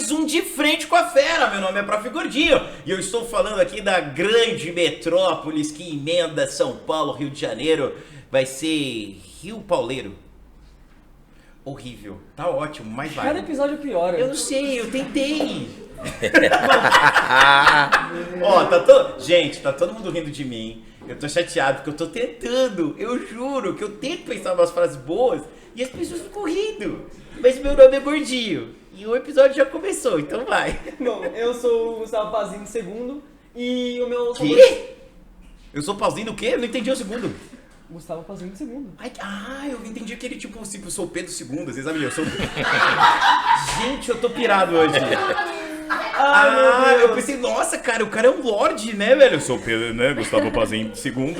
mais um De Frente com a Fera. Meu nome é Prof. Gordinho e eu estou falando aqui da grande metrópolis que emenda São Paulo, Rio de Janeiro. Vai ser Rio Pauleiro. Horrível. Tá ótimo, mas vai. Cada episódio piora. Eu não sei, eu tentei. Ó, gente, tá todo mundo rindo de mim. Eu tô chateado porque eu tô tentando. Eu juro que eu tento pensar umas frases boas e as pessoas ficam rindo. Mas meu nome é Gordinho e o episódio já começou, então vai. Bom, eu sou o Gustavo Pazinho II e o meu... Que? Eu sou Pauzinho do quê? Eu não entendi o segundo. Gustavo Pazinho II. Eu entendi aquele tipo assim, eu sou Pedro II, vocês sabem, eu sou... Gente, eu tô pirado hoje. Eu pensei, nossa, cara, o cara é um lorde, né, velho? Eu sou Pedro, né, Gustavo Pazinho II.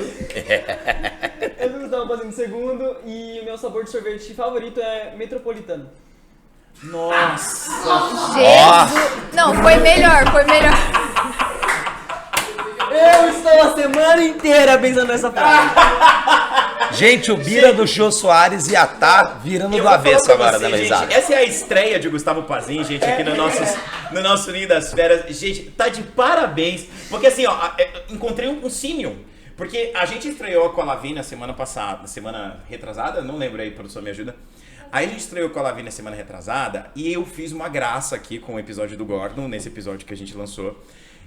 Eu sou o Gustavo Pazinho II e o meu sabor de sorvete favorito é metropolitano. Nossa. Jesus! Não, foi melhor. Eu estou a semana inteira pensando nessa frase. Gente, o Bira do Jô Soares ia estar virando do avesso agora da risada. Essa é a estreia de Gustavo Pazinho, gente, aqui no nosso Ninho das Feras. Gente, tá de parabéns. Porque assim, ó, encontrei um símio. Porque a gente estreou com a Lavínia na semana passada, semana retrasada, não lembro aí, produção, me ajuda. Aí a gente estreou com a Lavínia na semana retrasada e eu fiz uma graça aqui com o episódio do Gordon, nesse episódio que a gente lançou.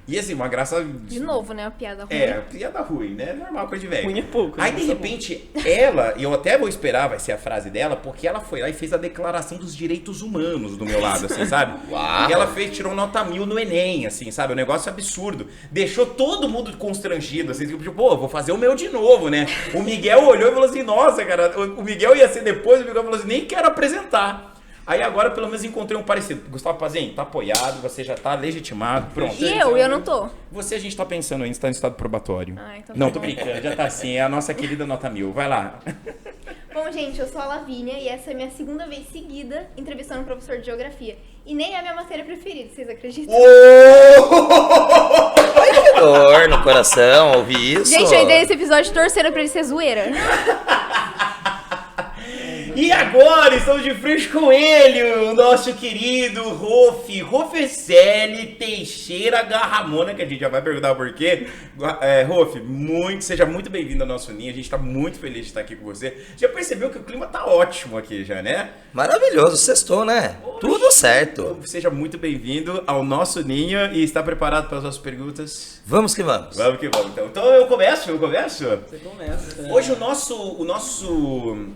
E assim, uma graça... De novo, né? Uma piada ruim. Piada ruim, né? Normal, coisa de velho. Ruim é pouco. Aí, de repente, ela, e eu até vou esperar, vai ser a frase dela, porque ela foi lá e fez a declaração dos direitos humanos do meu lado, assim, sabe? Uau. E ela tirou nota 1000 no Enem, assim, sabe? Um negócio absurdo. Deixou todo mundo constrangido, assim, tipo, pô, vou fazer o meu de novo, né? O Miguel olhou e falou assim, nossa, cara, o Miguel ia ser depois, o Miguel falou assim, nem quero apresentar. Aí agora, pelo menos, encontrei um parecido. Gustavo Pazinho, tá apoiado, você já tá legitimado, pronto. E eu não tô. Você a gente tá pensando ainda, está em estado probatório. Então Não, tá tô bom. brincando, já tá assim, é a nossa querida nota 1000. Vai lá. Bom, gente, eu sou a Lavínia e essa é a minha segunda vez seguida entrevistando um professor de geografia. E nem é a minha matéria preferida, vocês acreditam? Ai, que dor no coração, ouvi isso. Gente, eu dei esse episódio torcendo pra ele ser zoeira. E agora estamos de frente com ele, o nosso querido Rofecelli Teixeira Garramona, que a gente já vai perguntar por quê. Rof, seja muito bem-vindo ao nosso ninho, a gente tá muito feliz de estar aqui com você. Já percebeu que o clima tá ótimo aqui já, né? Maravilhoso, sextou, né? Tudo certo. Seja muito bem-vindo ao nosso ninho e está preparado para as nossas perguntas? Vamos que vamos. Vamos que vamos, então. Então eu começo? Você começa. Hoje o nosso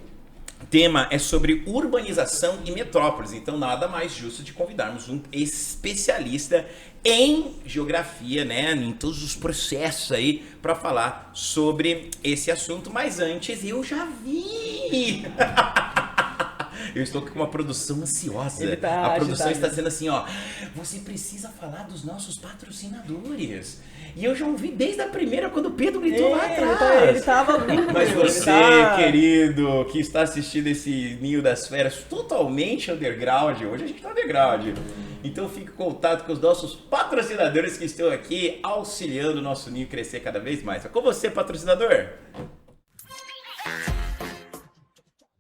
tema é sobre urbanização e metrópoles, então nada mais justo de convidarmos um especialista em geografia, né, em todos os processos aí, para falar sobre esse assunto. Mas antes, eu já vi! Eu estou com uma produção ansiosa. A produção está dizendo assim, ó, você precisa falar dos nossos patrocinadores. E eu já ouvi desde a primeira, quando o Pedro gritou lá atrás. Ele tava... Mas você, querido, que está assistindo esse Ninho das Feras totalmente underground, hoje a gente tá underground. Então fique em contato com os nossos patrocinadores que estão aqui auxiliando o nosso ninho crescer cada vez mais. É com você, patrocinador.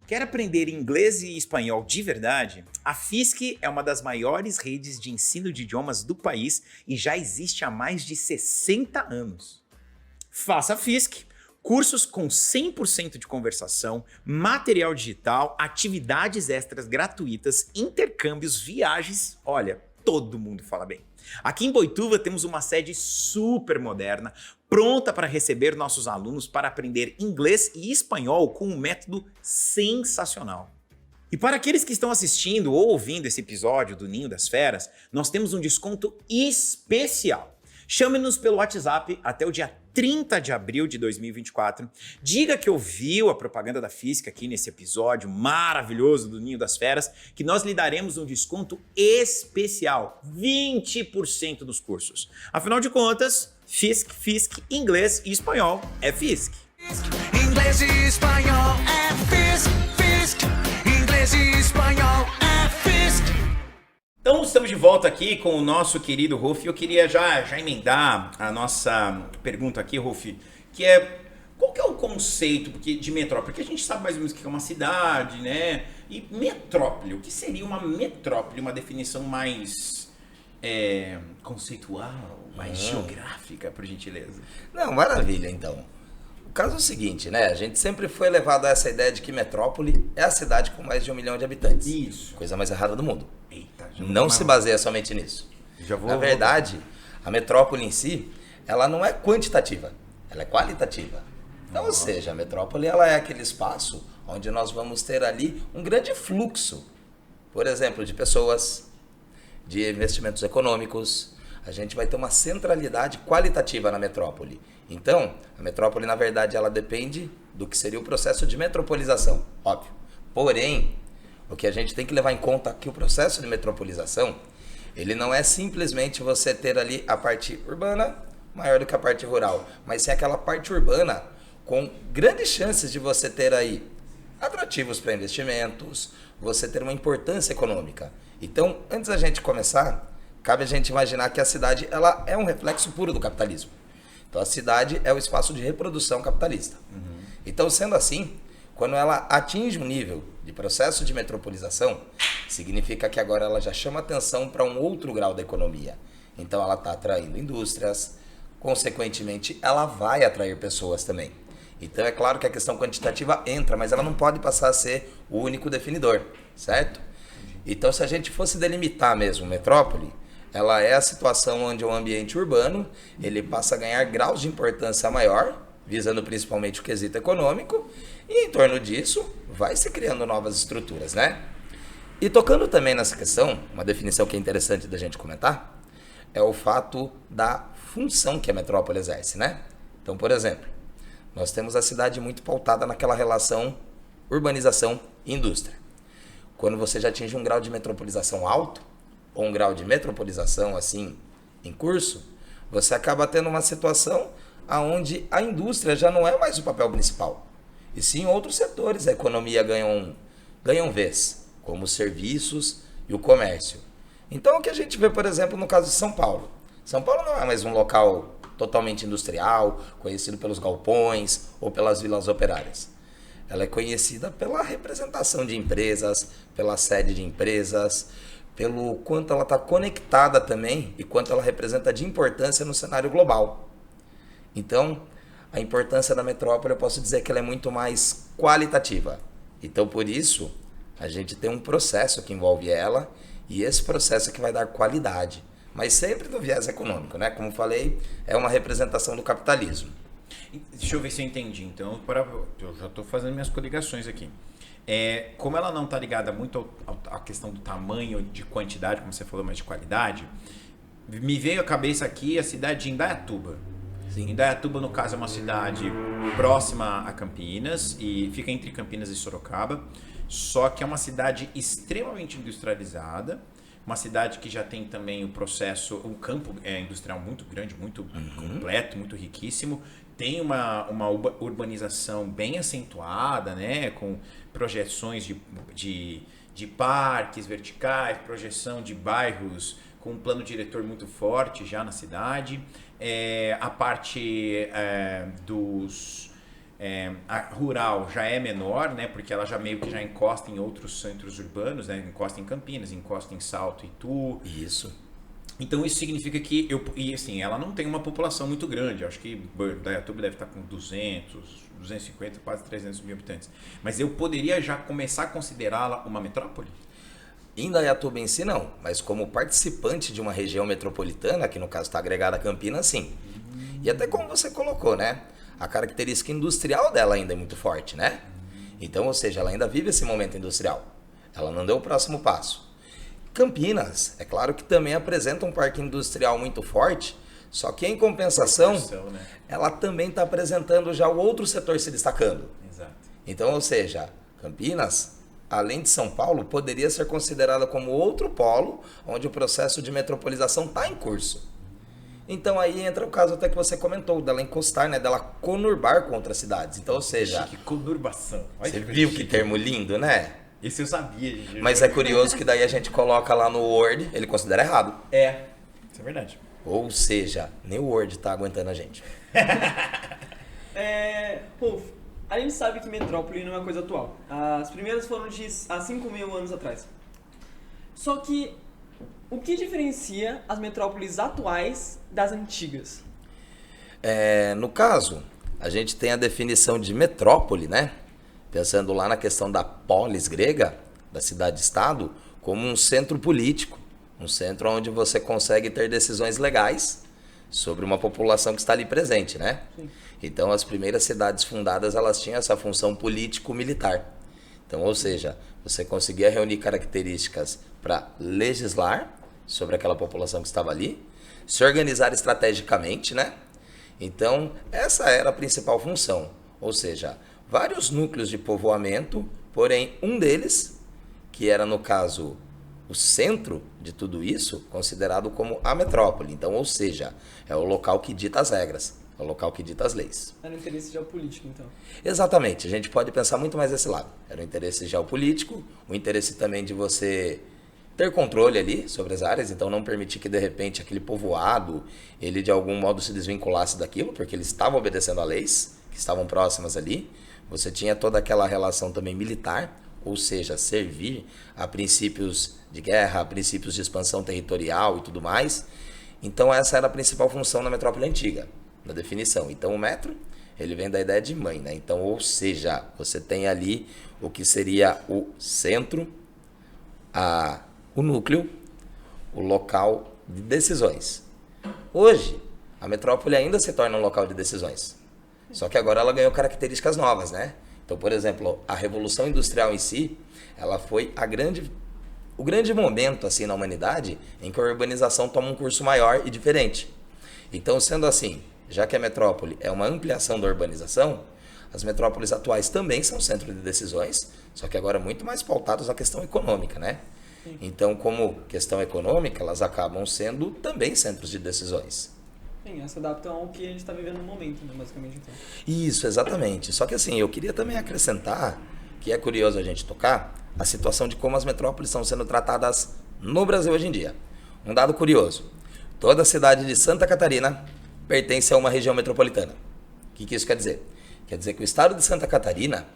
Quer aprender inglês e espanhol de verdade? A FISC é uma das maiores redes de ensino de idiomas do país e já existe há mais de 60 anos. Faça a FISC, cursos com 100% de conversação, material digital, atividades extras gratuitas, intercâmbios, viagens, olha, todo mundo fala bem. Aqui em Boituva temos uma sede super moderna, pronta para receber nossos alunos para aprender inglês e espanhol com um método sensacional. E para aqueles que estão assistindo ou ouvindo esse episódio do Ninho das Feras, nós temos um desconto especial. Chame-nos pelo WhatsApp até o dia 30 de abril de 2024. Diga que ouviu a propaganda da FISC aqui nesse episódio maravilhoso do Ninho das Feras, que nós lhe daremos um desconto especial, 20% dos cursos. Afinal de contas, FISC, inglês e espanhol é FISC. Inglês e espanhol é FISC, inglês e espanhol é FISC. Então estamos de volta aqui com o nosso querido Rolf. Eu queria já emendar a nossa pergunta aqui, Rolf, que é qual que é o conceito de metrópole? Porque a gente sabe mais ou menos o que é uma cidade, né? E metrópole, o que seria uma metrópole? Uma definição mais conceitual, mais geográfica, por gentileza. Não, maravilha, então. O caso é o seguinte, né? A gente sempre foi levado a essa ideia de que metrópole é a cidade com mais de 1 milhão de habitantes. Isso. Coisa mais errada do mundo. Eita, Não se baseia somente nisso. Já vou. Na verdade, a metrópole em si, ela não é quantitativa, ela é qualitativa. Então, ou seja, a metrópole ela é aquele espaço onde nós vamos ter ali um grande fluxo, por exemplo, de pessoas, de investimentos econômicos. A gente vai ter uma centralidade qualitativa na metrópole. Então, a metrópole, na verdade, ela depende do que seria o processo de metropolização, óbvio. Porém, o que a gente tem que levar em conta é que o processo de metropolização, ele não é simplesmente você ter ali a parte urbana maior do que a parte rural, mas sim aquela parte urbana com grandes chances de você ter aí atrativos para investimentos, você ter uma importância econômica. Então, antes da gente começar, cabe a gente imaginar que a cidade ela é um reflexo puro do capitalismo. Então, a cidade é o espaço de reprodução capitalista. Então, sendo assim, quando ela atinge um nível de processo de metropolização, significa que agora ela já chama atenção para um outro grau da economia. Então, ela está atraindo indústrias, consequentemente, ela vai atrair pessoas também. Então, é claro que a questão quantitativa entra, mas ela não pode passar a ser o único definidor, certo? Então, se a gente fosse delimitar mesmo metrópole, ela é a situação onde o ambiente urbano ele passa a ganhar graus de importância maior, visando principalmente o quesito econômico, e em torno disso vai se criando novas estruturas, né? E tocando também nessa questão, uma definição que é interessante da gente comentar, é o fato da função que a metrópole exerce, né? Então, por exemplo, nós temos a cidade muito pautada naquela relação urbanização e indústria. Quando você já atinge um grau de metropolização alto, ou um grau de metropolização assim em curso, você acaba tendo uma situação onde a indústria já não é mais o papel principal. E sim outros setores da economia ganham vez, como os serviços e o comércio. Então o que a gente vê, por exemplo, no caso de São Paulo. São Paulo não é mais um local totalmente industrial, conhecido pelos galpões ou pelas vilas operárias. Ela é conhecida pela representação de empresas, pela sede de empresas, pelo quanto ela está conectada também e quanto ela representa de importância no cenário global. Então, a importância da metrópole, eu posso dizer que ela é muito mais qualitativa. Então, por isso, a gente tem um processo que envolve ela e esse processo é que vai dar qualidade. Mas sempre no viés econômico, né? Como falei, é uma representação do capitalismo. Deixa eu ver se eu entendi. Então, eu já estou fazendo minhas coligações aqui. Como ela não está ligada muito à questão do tamanho, de quantidade, como você falou, mas de qualidade, me veio à cabeça aqui a cidade de Indaiatuba. Sim. Indaiatuba, no caso, é uma cidade próxima a Campinas e fica entre Campinas e Sorocaba, só que é uma cidade extremamente industrializada, uma cidade que já tem também o processo, um campo industrial muito grande, muito completo, muito riquíssimo. Tem uma urbanização bem acentuada, né? Com projeções de parques verticais, projeção de bairros com um plano diretor muito forte já na cidade. A parte a rural já é menor, né? Porque ela já meio que já encosta em outros centros urbanos, né? Encosta em Campinas, encosta em Salto, Itu. Isso. Então isso significa que ela não tem uma população muito grande. Eu acho que Indaiatuba deve estar com 200, 250, quase 300 mil habitantes. Mas eu poderia já começar a considerá-la uma metrópole? Indaiatuba em si não, mas como participante de uma região metropolitana, que no caso está agregada a Campinas, sim. E até como você colocou, né? A característica industrial dela ainda é muito forte, né? Então, ou seja, ela ainda vive esse momento industrial. Ela não deu o próximo passo. Campinas, é claro que também apresenta um parque industrial muito forte, só que em compensação, né? Ela também está apresentando já o outro setor se destacando. Exato. Então, ou seja, Campinas, além de São Paulo, poderia ser considerada como outro polo onde o processo de metropolização está em curso. Então aí entra o caso até que você comentou, dela encostar, né, dela conurbar com outras cidades. Então, ou seja... Que conurbação. Olha, você viu que termo lindo, né? Isso eu sabia, gente. Mas é curioso que daí a gente coloca lá no Word, ele considera errado. Isso é verdade. Ou seja, nem o Word tá aguentando a gente. Rolf, a gente sabe que metrópole não é uma coisa atual. As primeiras foram há 5.000 anos atrás. Só que O que diferencia as metrópoles atuais das antigas? No caso, a gente tem a definição de metrópole, né? Pensando lá na questão da polis grega, da cidade-estado, como um centro político, um centro onde você consegue ter decisões legais sobre uma população que está ali presente, né? Sim. Então, as primeiras cidades fundadas, elas tinham essa função político-militar. Então, ou seja, você conseguia reunir características para legislar sobre aquela população que estava ali, se organizar estrategicamente, né? Então, essa era a principal função. Ou seja, vários núcleos de povoamento, porém, um deles, que era, no caso, o centro de tudo isso, considerado como a metrópole. Então, ou seja, é o local que dita as regras, é o local que dita as leis. Era o interesse geopolítico, então. Exatamente, a gente pode pensar muito mais desse lado. Era o interesse geopolítico, o interesse também de você ter controle ali sobre as áreas, então não permitir que de repente aquele povoado, ele de algum modo se desvinculasse daquilo, porque ele estava obedecendo a leis que estavam próximas ali. Você tinha toda aquela relação também militar, ou seja, servir a princípios de guerra, a princípios de expansão territorial e tudo mais. Então essa era a principal função na metrópole antiga, na definição. Então o metro, ele vem da ideia de mãe, né? Então, ou seja, você tem ali o que seria o centro, o núcleo, o local de decisões. Hoje, a metrópole ainda se torna um local de decisões. Só que agora ela ganhou características novas, né? Então, por exemplo, a Revolução Industrial em si, ela foi o grande momento assim na humanidade em que a urbanização toma um curso maior e diferente. Então, sendo assim, já que a metrópole é uma ampliação da urbanização, as metrópoles atuais também são centro de decisões, só que agora muito mais pautados na questão econômica, né? Então, como questão econômica, elas acabam sendo também centros de decisões. Sim, elas se adaptam ao que a gente está vivendo no momento, né, basicamente, então. Isso, exatamente. Só que assim, eu queria também acrescentar, que é curioso a gente tocar, a situação de como as metrópoles estão sendo tratadas no Brasil hoje em dia. Um dado curioso, toda a cidade de Santa Catarina pertence a uma região metropolitana. O que isso quer dizer? Quer dizer que o estado de Santa Catarina,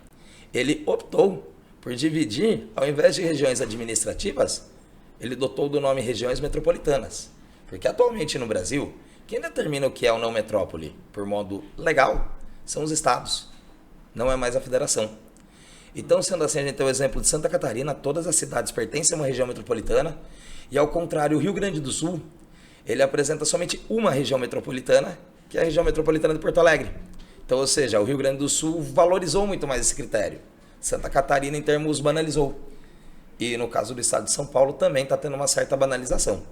ele optou por dividir, ao invés de regiões administrativas, ele dotou do nome regiões metropolitanas. Porque atualmente no Brasil, quem determina o que é ou não metrópole por modo legal são os estados, não é mais a federação. Então, sendo assim, a gente tem o exemplo de Santa Catarina, todas as cidades pertencem a uma região metropolitana, e ao contrário, o Rio Grande do Sul, ele apresenta somente uma região metropolitana, que é a região metropolitana de Porto Alegre. Então, ou seja, o Rio Grande do Sul valorizou muito mais esse critério. Santa Catarina, em termos, banalizou. E no caso do estado de São Paulo, também está tendo uma certa banalização.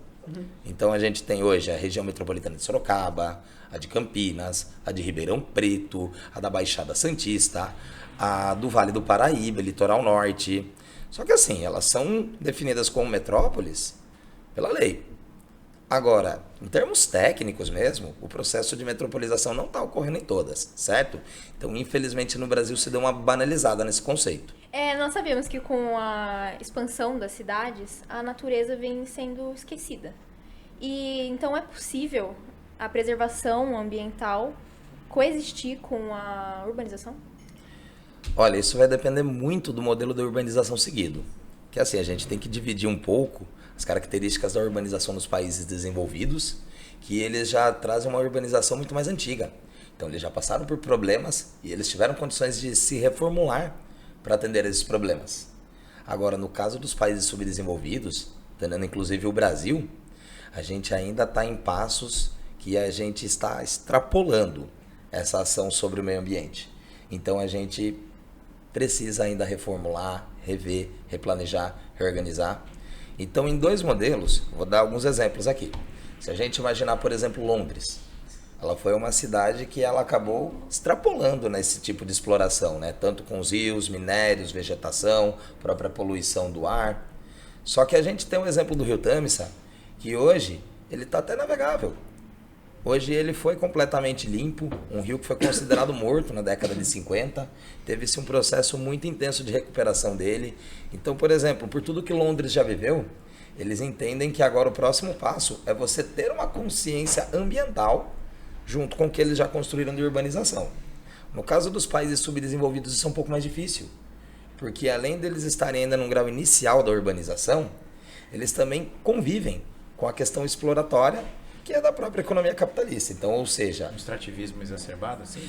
Então, a gente tem hoje a região metropolitana de Sorocaba, a de Campinas, a de Ribeirão Preto, a da Baixada Santista, a do Vale do Paraíba, Litoral Norte. Só que assim, elas são definidas como metrópoles pela lei. Agora, em termos técnicos mesmo, o processo de metropolização não está ocorrendo em todas, certo? Então, infelizmente, no Brasil se deu uma banalizada nesse conceito. Nós sabemos que com a expansão das cidades, a natureza vem sendo esquecida. E então é possível a preservação ambiental coexistir com a urbanização? Olha, isso vai depender muito do modelo de urbanização seguido. Que assim, a gente tem que dividir um pouco as características da urbanização nos países desenvolvidos, que eles já trazem uma urbanização muito mais antiga. Então, eles já passaram por problemas e eles tiveram condições de se reformular para atender a esses problemas. Agora, no caso dos países subdesenvolvidos, tendo inclusive o Brasil, a gente ainda está em passos que a gente está extrapolando essa ação sobre o meio ambiente. Então, a gente precisa ainda reformular, rever, replanejar, reorganizar. Então, em dois modelos, vou dar alguns exemplos aqui. Se a gente imaginar, por exemplo, Londres, ela foi uma cidade que ela acabou extrapolando nesse tipo de exploração, né? Tanto com os rios, minérios, vegetação, própria poluição do ar. Só que a gente tem um exemplo do Rio Tâmisa, que hoje ele está até navegável. Hoje ele foi completamente limpo, um rio que foi considerado morto na década de 50, teve-se um processo muito intenso de recuperação dele. Então, por exemplo, por tudo que Londres já viveu, eles entendem que agora o próximo passo é você ter uma consciência ambiental junto com o que eles já construíram de urbanização. No caso dos países subdesenvolvidos, isso é um pouco mais difícil, porque além deles estarem ainda num grau inicial da urbanização, eles também convivem com a questão exploratória, que é da própria economia capitalista. Então, ou seja, Um extrativismo exacerbado, assim?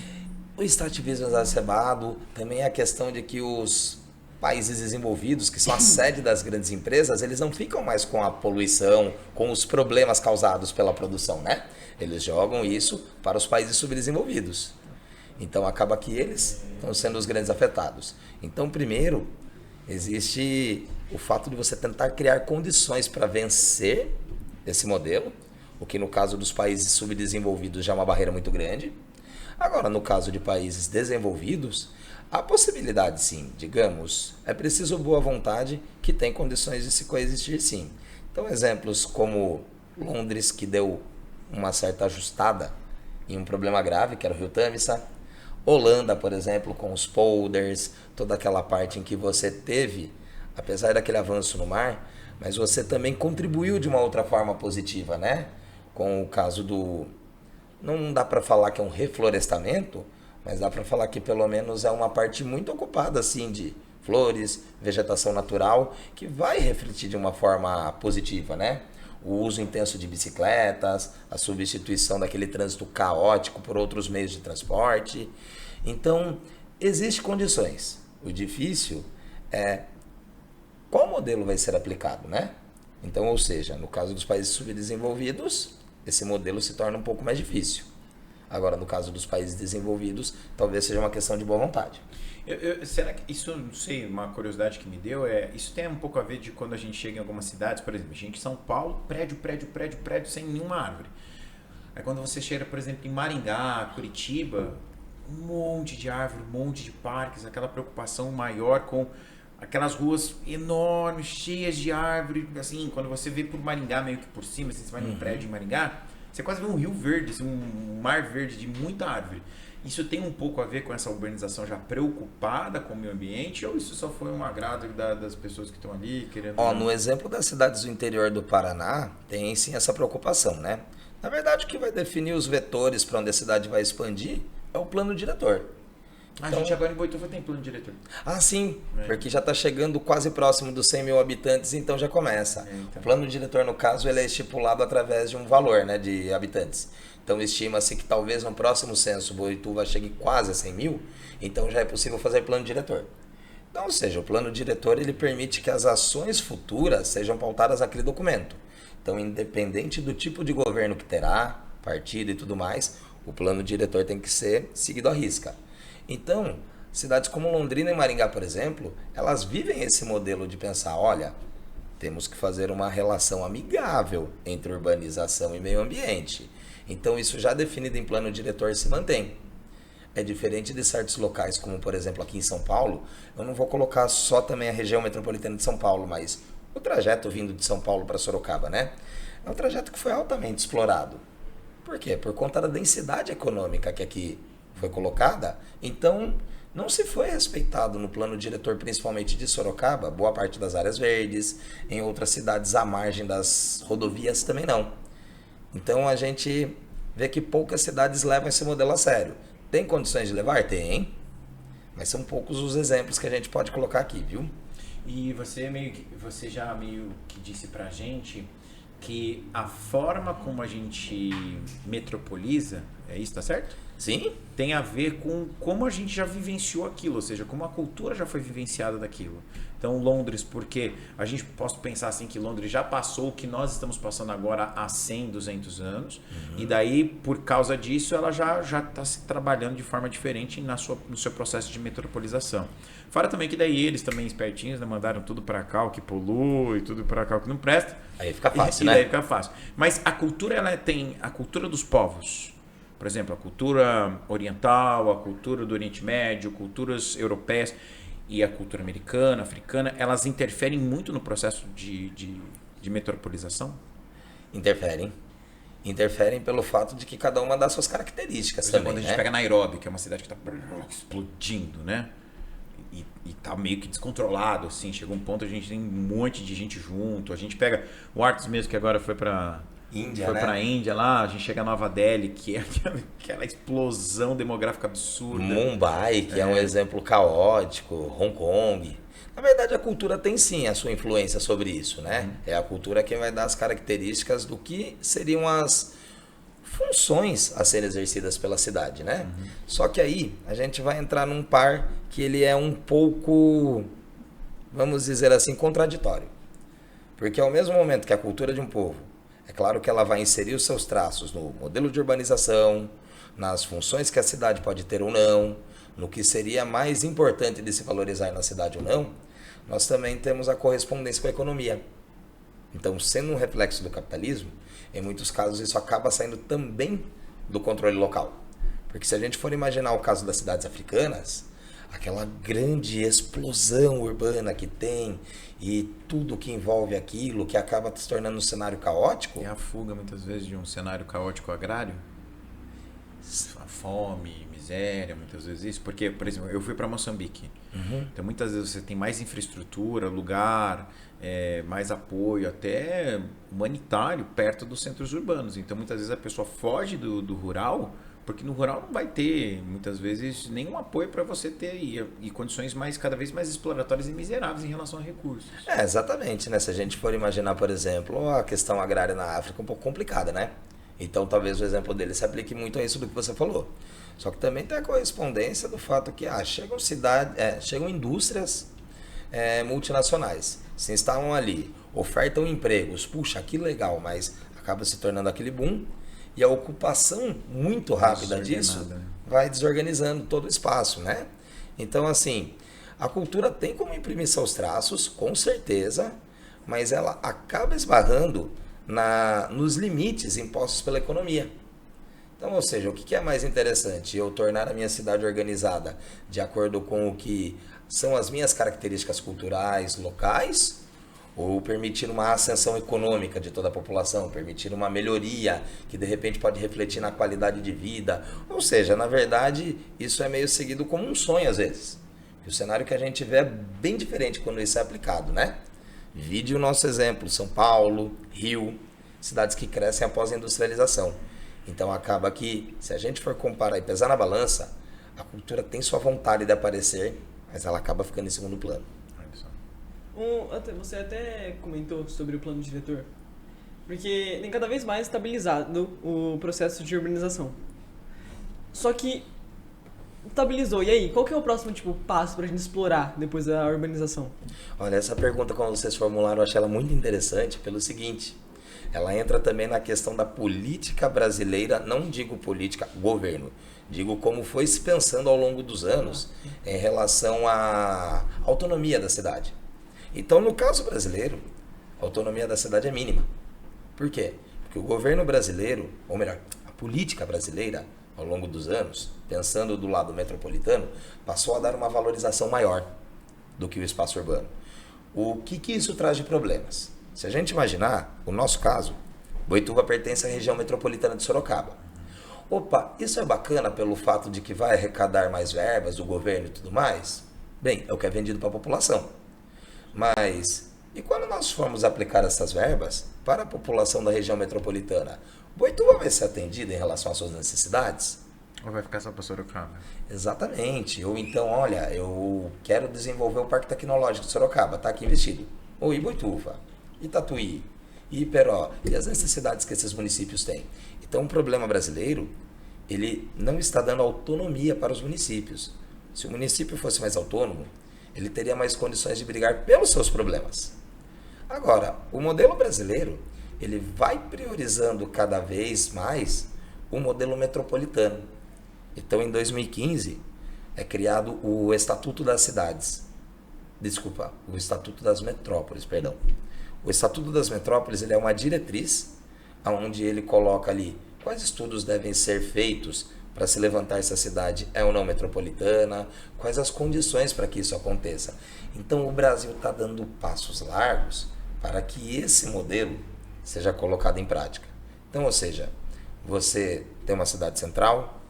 o extrativismo exacerbado, também a questão de que os países desenvolvidos, que são a sede das grandes empresas, eles não ficam mais com a poluição, com os problemas causados pela produção, né? Eles jogam isso para os países subdesenvolvidos. Então acaba que eles estão sendo os grandes afetados. Então, primeiro, existe o fato de você tentar criar condições para vencer esse modelo, o que no caso dos países subdesenvolvidos já é uma barreira muito grande. Agora, no caso de países desenvolvidos, há possibilidade sim, digamos, é preciso boa vontade que tem condições de se coexistir sim. Então, exemplos como Londres, que deu uma certa ajustada em um problema grave, que era o Rio Tamisa. Holanda, por exemplo, com os polders, toda aquela parte em que você teve, apesar daquele avanço no mar, mas você também contribuiu de uma outra forma positiva, né? Com o caso do... Não dá para falar que é um reflorestamento, mas dá para falar que pelo menos é uma parte muito ocupada assim de flores, vegetação natural, que vai refletir de uma forma positiva, né? O uso intenso de bicicletas, a substituição daquele trânsito caótico por outros meios de transporte. Então, existem condições. O difícil é qual modelo vai ser aplicado, né? Então, ou seja, no caso dos países subdesenvolvidos, esse modelo se torna um pouco mais difícil. Agora, no caso dos países desenvolvidos, talvez seja uma questão de boa vontade. Será que isso, não sei, uma curiosidade que me deu isso tem um pouco a ver de quando a gente chega em algumas cidades, por exemplo, a gente em São Paulo, prédio sem nenhuma árvore. Aí quando você chega, por exemplo, em Maringá, Curitiba, um monte de árvore, um monte de parques, aquela preocupação maior com aquelas ruas enormes, cheias de árvore, assim, quando você vê por Maringá, meio que por cima, assim, você vai num prédio em Maringá, você quase vê um rio verde, assim, um mar verde de muita árvore. Isso tem um pouco a ver com essa urbanização já preocupada com o meio ambiente, ou isso só foi um agrado das pessoas que estão ali querendo... No exemplo das cidades do interior do Paraná, tem sim essa preocupação, né? Na verdade, o que vai definir os vetores para onde a cidade vai expandir é o plano diretor. A gente agora em Boituva tem plano diretor. Ah, sim, porque já está chegando quase próximo dos 100 mil habitantes, então já começa. Então. O plano diretor, no caso, ele é estipulado através de um valor, né, de habitantes. Então, estima-se que talvez no próximo censo Boituva chegue quase a 100 mil, então já é possível fazer plano diretor. Então, ou seja, o plano diretor ele permite que as ações futuras sejam pautadas naquele documento. Então, independente do tipo de governo que terá, partido e tudo mais, o plano diretor tem que ser seguido à risca. Então, cidades como Londrina e Maringá, por exemplo, elas vivem esse modelo de pensar, olha, temos que fazer uma relação amigável entre urbanização e meio ambiente. Então, isso já definido em plano diretor se mantém. É diferente de certos locais, como por exemplo aqui em São Paulo, eu não vou colocar só também a região metropolitana de São Paulo, mas o trajeto vindo de São Paulo para Sorocaba, né? É um trajeto que foi altamente explorado. Por quê? Por conta da densidade econômica que aqui foi colocada, então não se foi respeitado no plano diretor, principalmente de Sorocaba, boa parte das áreas verdes, em outras cidades à margem das rodovias também não. Então a gente vê que poucas cidades levam esse modelo a sério. Tem condições de levar? Tem, mas são poucos os exemplos que a gente pode colocar aqui, viu? E você já meio que disse pra gente que a forma como a gente metropoliza, é isso, tá certo? Sim. Tem a ver com como a gente já vivenciou aquilo, ou seja, como a cultura já foi vivenciada daquilo. Então, Londres, porque a gente pode pensar assim que Londres já passou o que nós estamos passando agora há 100, 200 anos, e daí, por causa disso, ela já está se trabalhando de forma diferente no seu processo de metropolização. Fora também que daí eles também espertinhos, né, mandaram tudo para cá, o que polui, tudo para cá, o que não presta. Aí fica fácil, e né? daí fica fácil. Mas a cultura, ela tem a cultura dos povos. Por exemplo, a cultura oriental, a cultura do Oriente Médio, culturas europeias e a cultura americana, africana, elas interferem muito no processo de metropolização? Interferem. Interferem pelo fato de que cada uma dá suas características Por exemplo, também, quando a gente né? pega Nairobi, que é uma cidade que está explodindo, né? E tá meio que descontrolado, assim. Chegou um ponto, a gente tem um monte de gente junto. A gente pega o Arthur mesmo, que agora foi para Índia, foi né? pra Índia lá, a gente chega a Nova Delhi, que é aquela explosão demográfica absurda. Mumbai, que é um exemplo caótico, Hong Kong. Na verdade, a cultura tem sim a sua influência sobre isso, né? É a cultura quem vai dar as características do que seriam as funções a serem exercidas pela cidade, né? Só que aí a gente vai entrar num par que ele é um pouco, vamos dizer assim, contraditório. Porque ao mesmo momento que a cultura de um povo, é claro que ela vai inserir os seus traços no modelo de urbanização, nas funções que a cidade pode ter ou não, no que seria mais importante de se valorizar na cidade ou não, nós também temos a correspondência com a economia. Então, sendo um reflexo do capitalismo, em muitos casos isso acaba saindo também do controle local. Porque se a gente for imaginar o caso das cidades africanas, aquela grande explosão urbana que tem e tudo que envolve aquilo, que acaba se tornando um cenário caótico. É a fuga, muitas vezes, de um cenário caótico agrário. A fome, miséria, muitas vezes isso. Porque, por exemplo, eu fui para Moçambique. Então, muitas vezes você tem mais infraestrutura, lugar, mais apoio, até humanitário, perto dos centros urbanos. Então, muitas vezes a pessoa foge do rural, porque no rural não vai ter, muitas vezes, nenhum apoio para você ter e condições cada vez mais exploratórias e miseráveis em relação a recursos. Exatamente, né? Se a gente for imaginar, por exemplo, a questão agrária na África é um pouco complicada, né? Então, talvez o exemplo dele se aplique muito a isso do que você falou. Só que também tem a correspondência do fato que chegam indústrias multinacionais, se instalam ali, ofertam empregos, puxa, que legal, mas acaba se tornando aquele boom e a ocupação muito rápida disso vai desorganizando todo o espaço, né? Então, assim, a cultura tem como imprimir seus traços, com certeza, mas ela acaba esbarrando nos limites impostos pela economia. Então, ou seja, o que é mais interessante? Eu tornar a minha cidade organizada de acordo com o que são as minhas características culturais locais, ou permitir uma ascensão econômica de toda a população, permitir uma melhoria que de repente pode refletir na qualidade de vida. Ou seja, na verdade, isso é meio seguido como um sonho às vezes. E o cenário que a gente vê é bem diferente quando isso é aplicado, né? Vide o nosso exemplo, São Paulo, Rio, cidades que crescem após a industrialização. Então acaba que, se a gente for comparar e pesar na balança, a cultura tem sua vontade de aparecer, mas ela acaba ficando em segundo plano. Você até comentou sobre o plano diretor, porque tem cada vez mais estabilizado o processo de urbanização. Só que estabilizou, e aí, qual que é o próximo passo para a gente explorar depois da urbanização? Olha, essa pergunta quando vocês formularam, eu achei ela muito interessante pelo seguinte, ela entra também na questão da política brasileira, não digo política, governo, digo como foi se pensando ao longo dos anos em relação à autonomia da cidade. Então, no caso brasileiro, a autonomia da cidade é mínima. Por quê? Porque o governo brasileiro, ou melhor, a política brasileira, ao longo dos anos, pensando do lado metropolitano, passou a dar uma valorização maior do que o espaço urbano. O que isso traz de problemas? Se a gente imaginar, o nosso caso, Boituva pertence à região metropolitana de Sorocaba. Opa, isso é bacana pelo fato de que vai arrecadar mais verbas do governo e tudo mais? Bem, é o que é vendido para a população. Mas, e quando nós formos aplicar essas verbas para a população da região metropolitana, Boituva vai ser atendida em relação às suas necessidades? Ou vai ficar só para Sorocaba? Exatamente. Ou então, olha, eu quero desenvolver o Parque Tecnológico de Sorocaba, está aqui investido. Ou Boituva, Tatuí, Iperó, e as necessidades que esses municípios têm. Então, o problema brasileiro, ele não está dando autonomia para os municípios. Se o município fosse mais autônomo, ele teria mais condições de brigar pelos seus problemas. Agora, o modelo brasileiro, ele vai priorizando cada vez mais o modelo metropolitano. Então, em 2015, é criado o Estatuto das Cidades. Desculpa, o Estatuto das Metrópoles, perdão. O Estatuto das Metrópoles, ele é uma diretriz, onde ele coloca ali quais estudos devem ser feitos para se levantar se a cidade é ou não metropolitana, quais as condições para que isso aconteça. Então, o Brasil está dando passos largos para que esse modelo seja colocado em prática. Então, ou seja, você tem uma cidade central,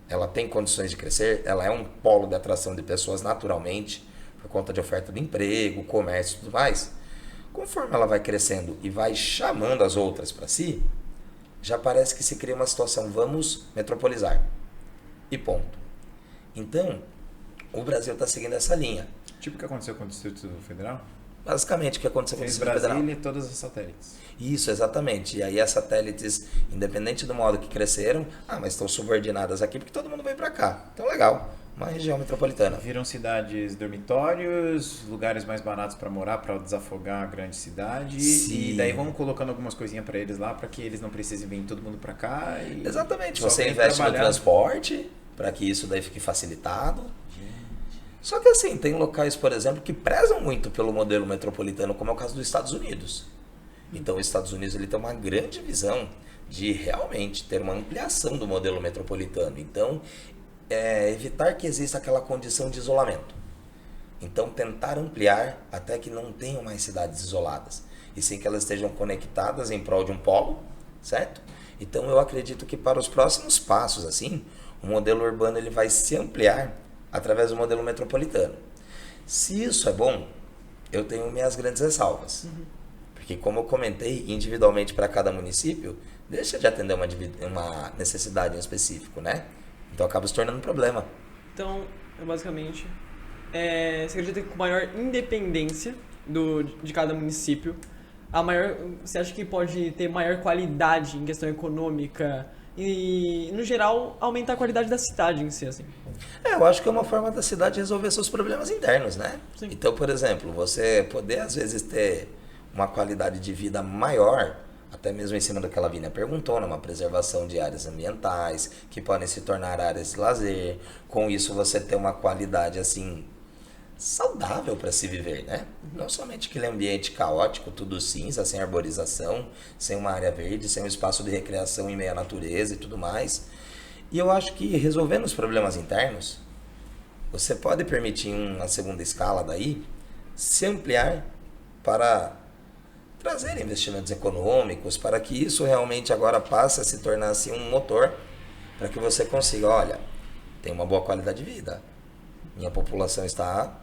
ela tem condições de crescer, ela é um polo de atração de pessoas naturalmente, por conta de oferta de emprego, comércio e tudo mais. Conforme ela vai crescendo e vai chamando as outras para si, já parece que se cria uma situação, vamos metropolizar. E ponto. Então, o Brasil está seguindo essa linha. Tipo o que aconteceu com o Distrito Federal? Basicamente, o que aconteceu com o Fez Distrito Federal. Brasília e todas as satélites. Isso, exatamente. E aí as satélites, independente do modo que cresceram, mas estão subordinadas aqui porque todo mundo veio para cá. Então, legal. Uma região metropolitana. Viram cidades dormitórios, lugares mais baratos para morar, para desafogar a grande cidade. Sim. E daí vamos colocando algumas coisinhas para eles lá, para que eles não precisem vir todo mundo para cá. Exatamente. Só Você vem investe no trabalhar. transporte para que isso daí fique facilitado. Só que assim, tem locais, por exemplo, que prezam muito pelo modelo metropolitano, como é o caso dos Estados Unidos. Então, os Estados Unidos ele tem uma grande visão de realmente ter uma ampliação do modelo metropolitano. Então, evitar que exista aquela condição de isolamento. Então, tentar ampliar até que não tenham mais cidades isoladas, e sim que elas estejam conectadas em prol de um polo, certo? Então, eu acredito que para os próximos passos, assim, o modelo urbano ele vai se ampliar através do modelo metropolitano. Se isso é bom, eu tenho minhas grandes ressalvas. Porque, como eu comentei, individualmente para cada município, deixa de atender uma necessidade em específico, né? Então acaba se tornando um problema. Então, basicamente, você acredita que com maior independência de cada município, você acha que pode ter maior qualidade em questão econômica e, no geral, aumentar a qualidade da cidade em si, assim? Eu acho que é uma forma da cidade resolver seus problemas internos, né? Sim. Então, por exemplo, você poder às vezes ter uma qualidade de vida maior, até mesmo em cima do que a Lavínia perguntou, numa preservação de áreas ambientais, que podem se tornar áreas de lazer. Com isso você ter uma qualidade assim saudável para se viver, né? Não somente aquele ambiente caótico, tudo cinza, sem arborização, sem uma área verde, sem um espaço de recreação em meio à natureza e tudo mais. E eu acho que resolvendo os problemas internos, você pode permitir uma segunda escala daí se ampliar para trazer investimentos econômicos, para que isso realmente agora passe a se tornar assim um motor para que você consiga, olha, tem uma boa qualidade de vida, minha população está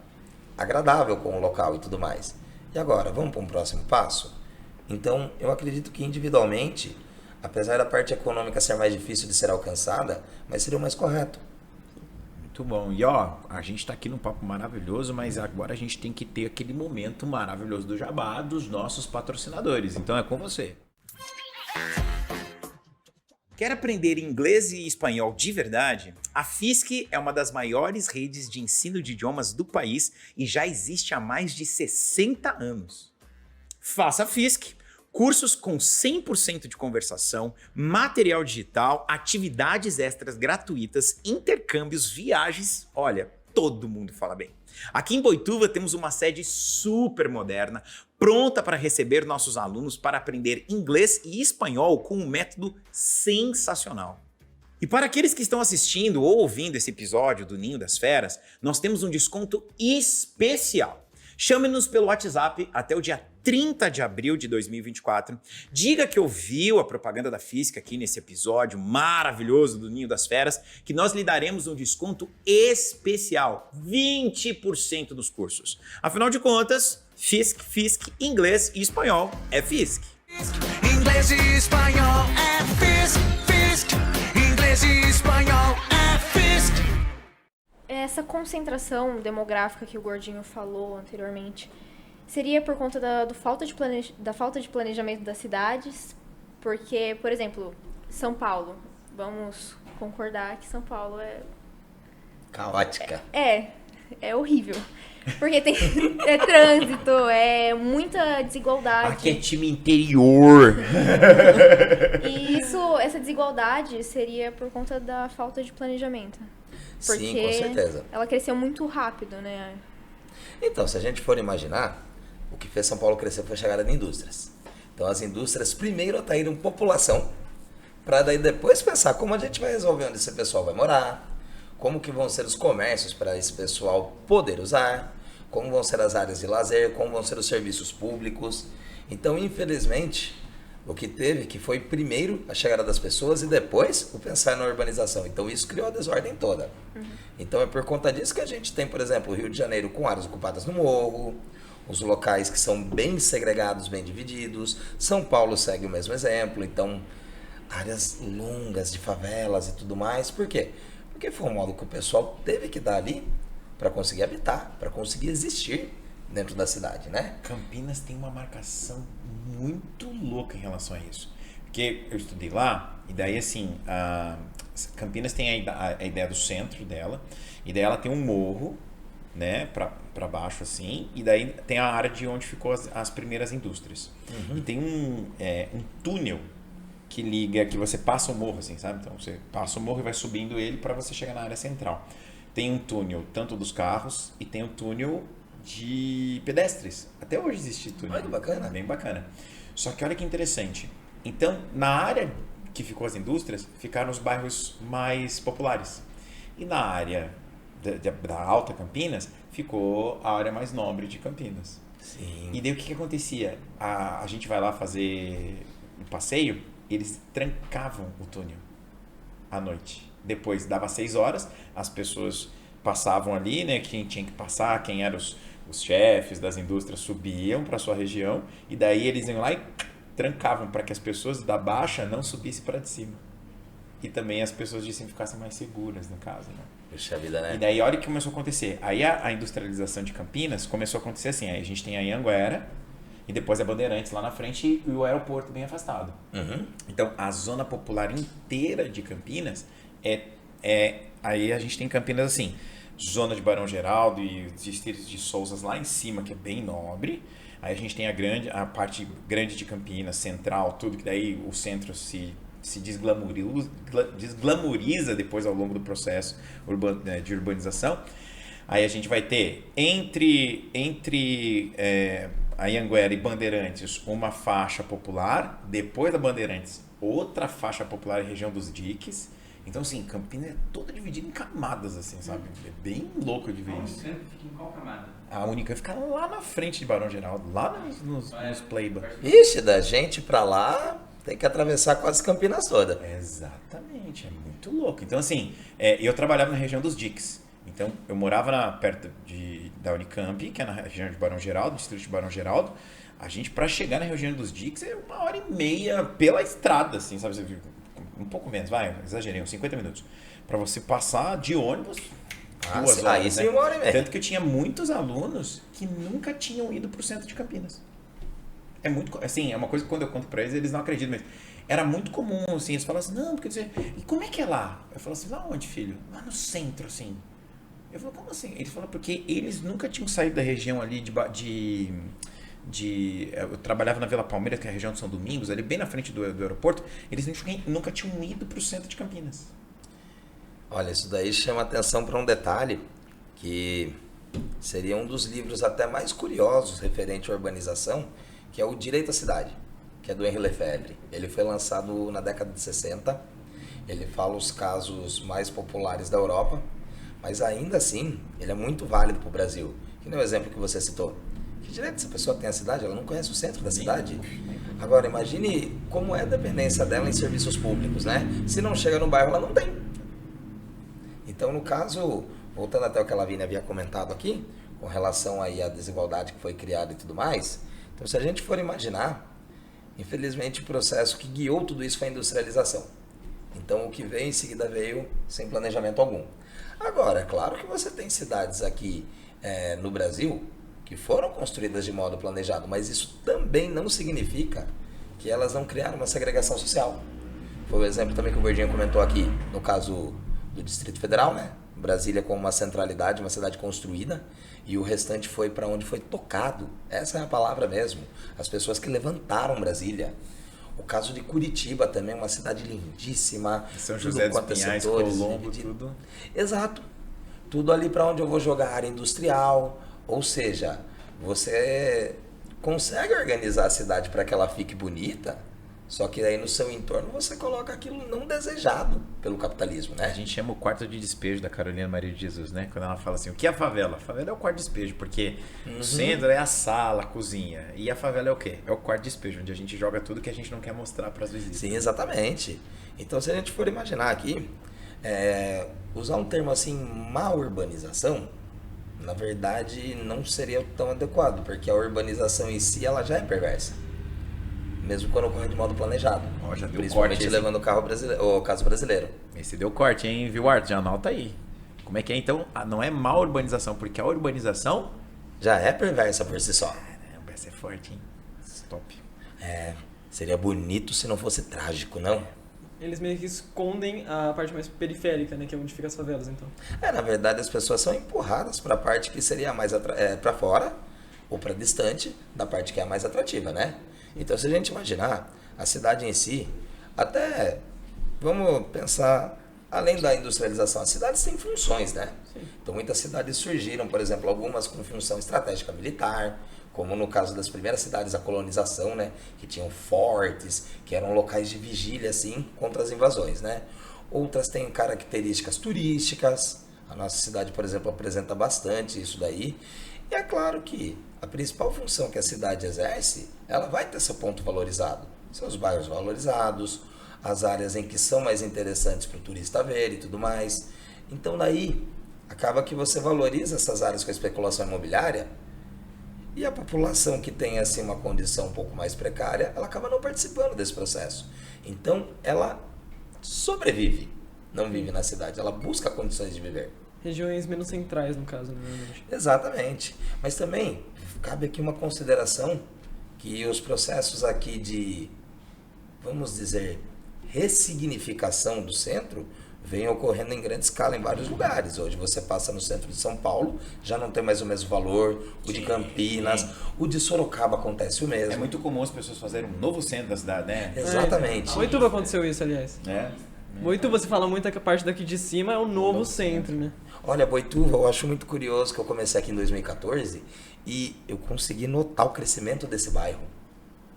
agradável com o local e tudo mais. E agora, vamos para um próximo passo? Então, eu acredito que individualmente, apesar da parte econômica ser mais difícil de ser alcançada, mas seria o mais correto. Muito bom. E ó, a gente tá aqui num papo maravilhoso, mas agora a gente tem que ter aquele momento maravilhoso do jabá dos nossos patrocinadores. Então é com você. Quer aprender inglês e espanhol de verdade? A FISC é uma das maiores redes de ensino de idiomas do país e já existe há mais de 60 anos. Faça a FISC. Cursos com 100% de conversação, material digital, atividades extras gratuitas, intercâmbios, viagens. Olha, todo mundo fala bem. Aqui em Boituva temos uma sede super moderna, pronta para receber nossos alunos para aprender inglês e espanhol com um método sensacional. E para aqueles que estão assistindo ou ouvindo esse episódio do Ninho das Feras, nós temos um desconto especial. Chame-nos pelo WhatsApp até o dia 30 de abril de 2024. Diga que ouviu a propaganda da FISC aqui nesse episódio maravilhoso do Ninho das Feras, que nós lhe daremos um desconto especial, 20% dos cursos. Afinal de contas, FISC, inglês e espanhol é FISC. Inglês e espanhol é FISC. Inglês e espanhol é FISC. Essa concentração demográfica que o Gordinho falou anteriormente seria por conta da falta de planejamento das cidades, porque, por exemplo, São Paulo, vamos concordar que São Paulo Caótica. é horrível. Porque tem trânsito, muita desigualdade. Aqui é time interior. E essa desigualdade seria por conta da falta de planejamento. Porque Sim, com certeza. ela cresceu muito rápido, né? Então, se a gente for imaginar, o que fez São Paulo crescer foi a chegada de indústrias. Então, as indústrias primeiro atraíram população, para daí depois pensar como a gente vai resolver onde esse pessoal vai morar, como que vão ser os comércios para esse pessoal poder usar, como vão ser as áreas de lazer, como vão ser os serviços públicos. Então, infelizmente, o que teve que foi primeiro a chegada das pessoas e depois o pensar na urbanização. Então, isso criou a desordem toda. Então, é por conta disso que a gente tem, por exemplo, o Rio de Janeiro com áreas ocupadas no morro, os locais que são bem segregados, bem divididos. São Paulo segue o mesmo exemplo. Então, áreas longas de favelas e tudo mais. Por quê? Porque foi um modo que o pessoal teve que dar ali para conseguir habitar, para conseguir existir dentro da cidade, né? Campinas tem uma marcação muito louca em relação a isso. Porque eu estudei lá, e daí assim, Campinas tem a ideia do centro dela, e daí ela tem um morro, né, pra baixo assim, e daí tem a área de onde ficou as primeiras indústrias. E tem um túnel que liga, que você passa o morro, assim, sabe? Então você passa o morro e vai subindo ele para você chegar na área central. Tem um túnel tanto dos carros e tem um túnel de pedestres. Até hoje existe túnel. Olha que bacana. Bem bacana. Só que olha que interessante. Então, na área que ficou as indústrias, ficaram os bairros mais populares. E na área da Alta Campinas, ficou a área mais nobre de Campinas. Sim. E daí o que acontecia? A gente vai lá fazer um passeio, eles trancavam o túnel à noite. Depois dava 6 horas, as pessoas passavam ali, né? Quem tinha que passar, quem eram os chefes das indústrias subiam para sua região e daí eles iam lá e trancavam para que as pessoas da baixa não subissem para de cima. E também as pessoas de cima ficassem mais seguras, no caso, né? Puxa vida, né? E daí olha o que começou a acontecer. Aí a industrialização de Campinas começou a acontecer assim. Aí a gente tem a Anhanguera e depois a Bandeirantes lá na frente e o aeroporto bem afastado. Então a zona popular inteira de Campinas aí a gente tem Campinas assim, zona de Barão Geraldo e distritos de Sousas lá em cima, que é bem nobre. Aí a gente tem a parte grande de Campinas, central, tudo que daí o centro se desglamoriza depois ao longo do processo de urbanização. Aí a gente vai ter entre a Anhanguera e Bandeirantes uma faixa popular, depois da Bandeirantes outra faixa popular em região dos diques. Então assim, Campinas é toda dividida em camadas, assim, sabe? É bem louco de ver isso. A Unicamp fica em qual camada? A Unicamp fica lá na frente de Barão Geraldo, lá nos Playba. Ixi, da gente pra lá, tem que atravessar quase Campinas toda. Exatamente, é muito louco. Então, assim, eu trabalhava na região dos diques. Então, eu morava perto da Unicamp, que é na região de Barão Geraldo, distrito de Barão Geraldo. A gente, para chegar na região dos diques, é 1h30 pela estrada, assim, sabe? Um pouco menos, exagerei, uns 50 minutos. Para você passar de ônibus, 2 horas. Aí sim, 1h30. Tanto que eu tinha muitos alunos que nunca tinham ido para o centro de Campinas. É muito, assim, é uma coisa que quando eu conto para eles não acreditam, mas era muito comum, assim, eles falavam assim, não, porque dizer, e como é que é lá? Eu falo assim, lá onde, filho? Lá no centro, assim. Eu falo, como assim? Eles falam, porque eles nunca tinham saído da região ali eu trabalhava na Vila Palmeiras, que é a região de São Domingos, ali bem na frente do aeroporto, eles nunca tinham ido para o centro de Campinas. Olha, isso daí chama atenção para um detalhe que seria um dos livros até mais curiosos referente à urbanização, que é o Direito à Cidade, que é do Henri Lefebvre. Ele foi lançado na década de 60, ele fala os casos mais populares da Europa, mas ainda assim, ele é muito válido para o Brasil. Que nem o exemplo que você citou. Que direito essa pessoa tem a cidade? Ela não conhece o centro da cidade? Agora, imagine como é a dependência dela em serviços públicos, né? Se não chega no bairro, ela não tem. Então, no caso, voltando até o que a Lavínia havia comentado aqui, com relação aí à desigualdade que foi criada e tudo mais, então se a gente for imaginar, infelizmente o processo que guiou tudo isso foi a industrialização. Então o que veio em seguida veio sem planejamento algum. Agora, é claro que você tem cidades aqui no Brasil que foram construídas de modo planejado, mas isso também não significa que elas não criaram uma segregação social. Foi o exemplo também que o Gordinho comentou aqui, no caso do Distrito Federal, né? Brasília como uma centralidade, uma cidade construída, e o restante foi para onde foi tocado. Essa é a palavra mesmo. As pessoas que levantaram Brasília. O caso de Curitiba também, uma cidade lindíssima. São José dos Pinhais, Colombo, tudo. Exato. Tudo ali para onde eu vou jogar área industrial. Ou seja, você consegue organizar a cidade para que ela fique bonita, só que aí no seu entorno você coloca aquilo não desejado pelo capitalismo, né? A gente chama o quarto de despejo da Carolina Maria de Jesus, né? Quando ela fala assim, o que é a favela? A favela é o quarto de despejo, porque o centro é a sala, a cozinha. E a favela é o quê? É o quarto de despejo, onde a gente joga tudo que a gente não quer mostrar para as visitas. Sim, exatamente. Então, se a gente for imaginar aqui, usar um termo assim, má urbanização, na verdade não seria tão adequado, porque a urbanização em si ela já é perversa. Mesmo quando ocorre de modo planejado. Ó, já deu principalmente corte, levando o caso brasileiro. Esse deu corte, hein, viu, Art? Já anota aí. Como é que é então? Não é má urbanização, porque a urbanização... Já é perversa por si só. Caramba, essa é forte, hein? Stop. Seria bonito se não fosse trágico, não? Eles meio que escondem a parte mais periférica, né? Que é onde ficam as favelas, então. Na verdade, as pessoas são empurradas para a parte que seria mais para fora ou para distante da parte que é a mais atrativa, né? Então, se a gente imaginar, a cidade em si, até vamos pensar, além da industrialização, as cidades têm funções, né? Sim. Então, muitas cidades surgiram, por exemplo, algumas com função estratégica militar, como no caso das primeiras cidades da colonização, né, que tinham fortes, que eram locais de vigília, assim, contra as invasões, né. Outras têm características turísticas, a nossa cidade, por exemplo, apresenta bastante isso daí, e é claro que a principal função que a cidade exerce, ela vai ter seu ponto valorizado, seus bairros valorizados, as áreas em que são mais interessantes para o turista ver e tudo mais. Então, daí, acaba que você valoriza essas áreas com a especulação imobiliária. E a população que tem assim uma condição um pouco mais precária, ela acaba não participando desse processo. Então, ela sobrevive, não vive na cidade, ela busca condições de viver. Regiões menos centrais, no caso, normalmente. Exatamente. Mas também, cabe aqui uma consideração que os processos aqui de, vamos dizer, ressignificação do centro vem ocorrendo em grande escala em vários lugares. Hoje você passa no centro de São Paulo, já não tem mais o mesmo valor, o de Campinas, o de Sorocaba acontece o mesmo. É muito comum as pessoas fazerem um novo centro da cidade, né? Exatamente. Boituva aconteceu isso, aliás. Boituva, você fala muito que a parte daqui de cima é o novo centro, né? Olha, Boituva, eu acho muito curioso que eu comecei aqui em 2014 e eu consegui notar o crescimento desse bairro.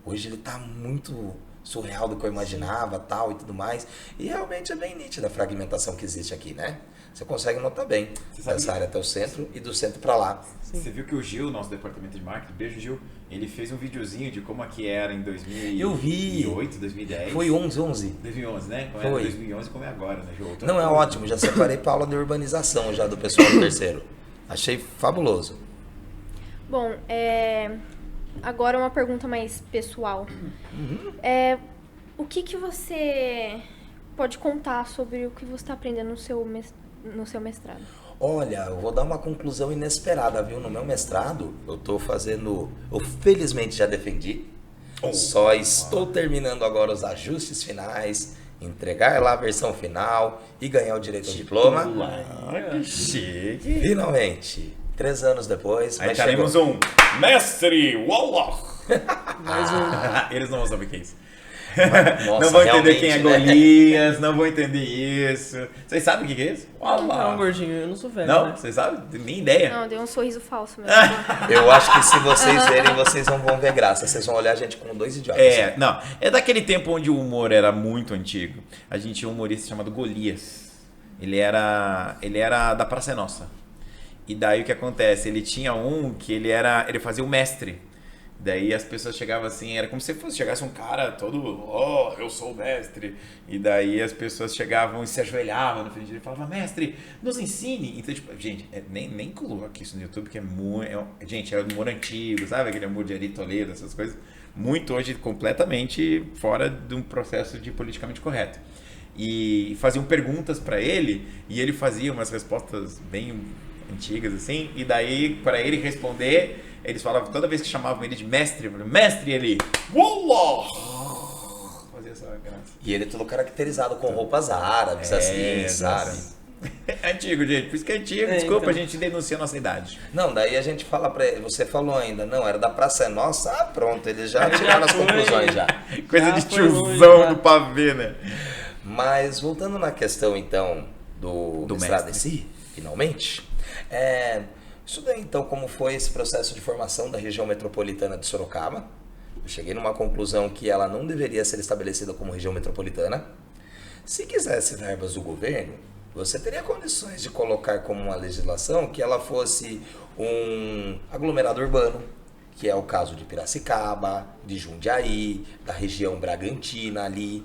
Hoje ele está muito surreal do que eu imaginava, tal e tudo mais. E realmente é bem nítida a fragmentação que existe aqui, né? Você consegue notar bem dessa área até o centro e do centro para lá. Você viu que o Gil, nosso departamento de marketing, beijo Gil, ele fez um videozinho de como aqui era em 2008, Eu vi. 2010. Foi 11. 2011, né? Como Foi. era 2011 como é agora, né, Gil? Não, é ótimo. Já separei para aula de urbanização já do pessoal do terceiro. Achei fabuloso. Bom, agora uma pergunta mais pessoal. O que você pode contar sobre o que você está aprendendo no seu mestrado? Olha, eu vou dar uma conclusão inesperada, viu? No meu mestrado, eu tô fazendo... Eu felizmente já defendi. Só estou terminando agora os ajustes finais, entregar lá a versão final e ganhar o direito ao diploma. Que chique. Finalmente. 3 anos depois. Aí mas teremos chegou. um Mestre Wallah. Mais um. Eles não vão saber o que é isso. Nossa, não vão entender quem é realmente, né? Golias, não vão entender isso. Vocês sabem o que é isso? Não, gordinho, eu não sou velho, Não? né? Vocês sabem? Nem ideia. Não, deu um sorriso falso mesmo. Eu acho que se vocês verem, vocês não vão ver graça. Vocês vão olhar a gente com 2 idiotas. Não. É daquele tempo onde o humor era muito antigo. A gente tinha um humorista chamado Golias. Ele era da Praça é Nossa. E daí o que acontece? Ele tinha um que ele fazia o mestre. Daí as pessoas chegavam assim, era como se chegasse um cara todo, eu sou o mestre. E daí as pessoas chegavam e se ajoelhavam na frente dele e falavam, mestre, nos ensine. Então, tipo, gente, nem coloque isso no YouTube, que é muito. Gente, é humor antigo, sabe? Aquele humor de Ari Toledo, essas coisas. Muito hoje completamente fora de um processo de politicamente correto. E faziam perguntas pra ele, e ele fazia umas respostas bem antigas, assim, e daí, para ele responder, eles falavam, toda vez que chamavam ele de mestre, ele, Wallah! Fazia essa graça. E ele é todo caracterizado com roupas árabes, assim, sabe? É antigo, gente, por isso que é antigo, desculpa, então. A gente denuncia a nossa idade. Não, daí a gente fala pra ele, você falou ainda, não, era da Praça é Nossa, pronto, eles já tiraram as conclusões já. Coisa Já de foi tiozão longe, do pavê, né? Mas voltando na questão, então, do mestrado em si, finalmente, estudei, então, como foi esse processo de formação da região metropolitana de Sorocaba. Eu cheguei numa conclusão que ela não deveria ser estabelecida como região metropolitana. Se quisesse verbas do governo, você teria condições de colocar como uma legislação que ela fosse um aglomerado urbano, que é o caso de Piracicaba, de Jundiaí, da região Bragantina ali.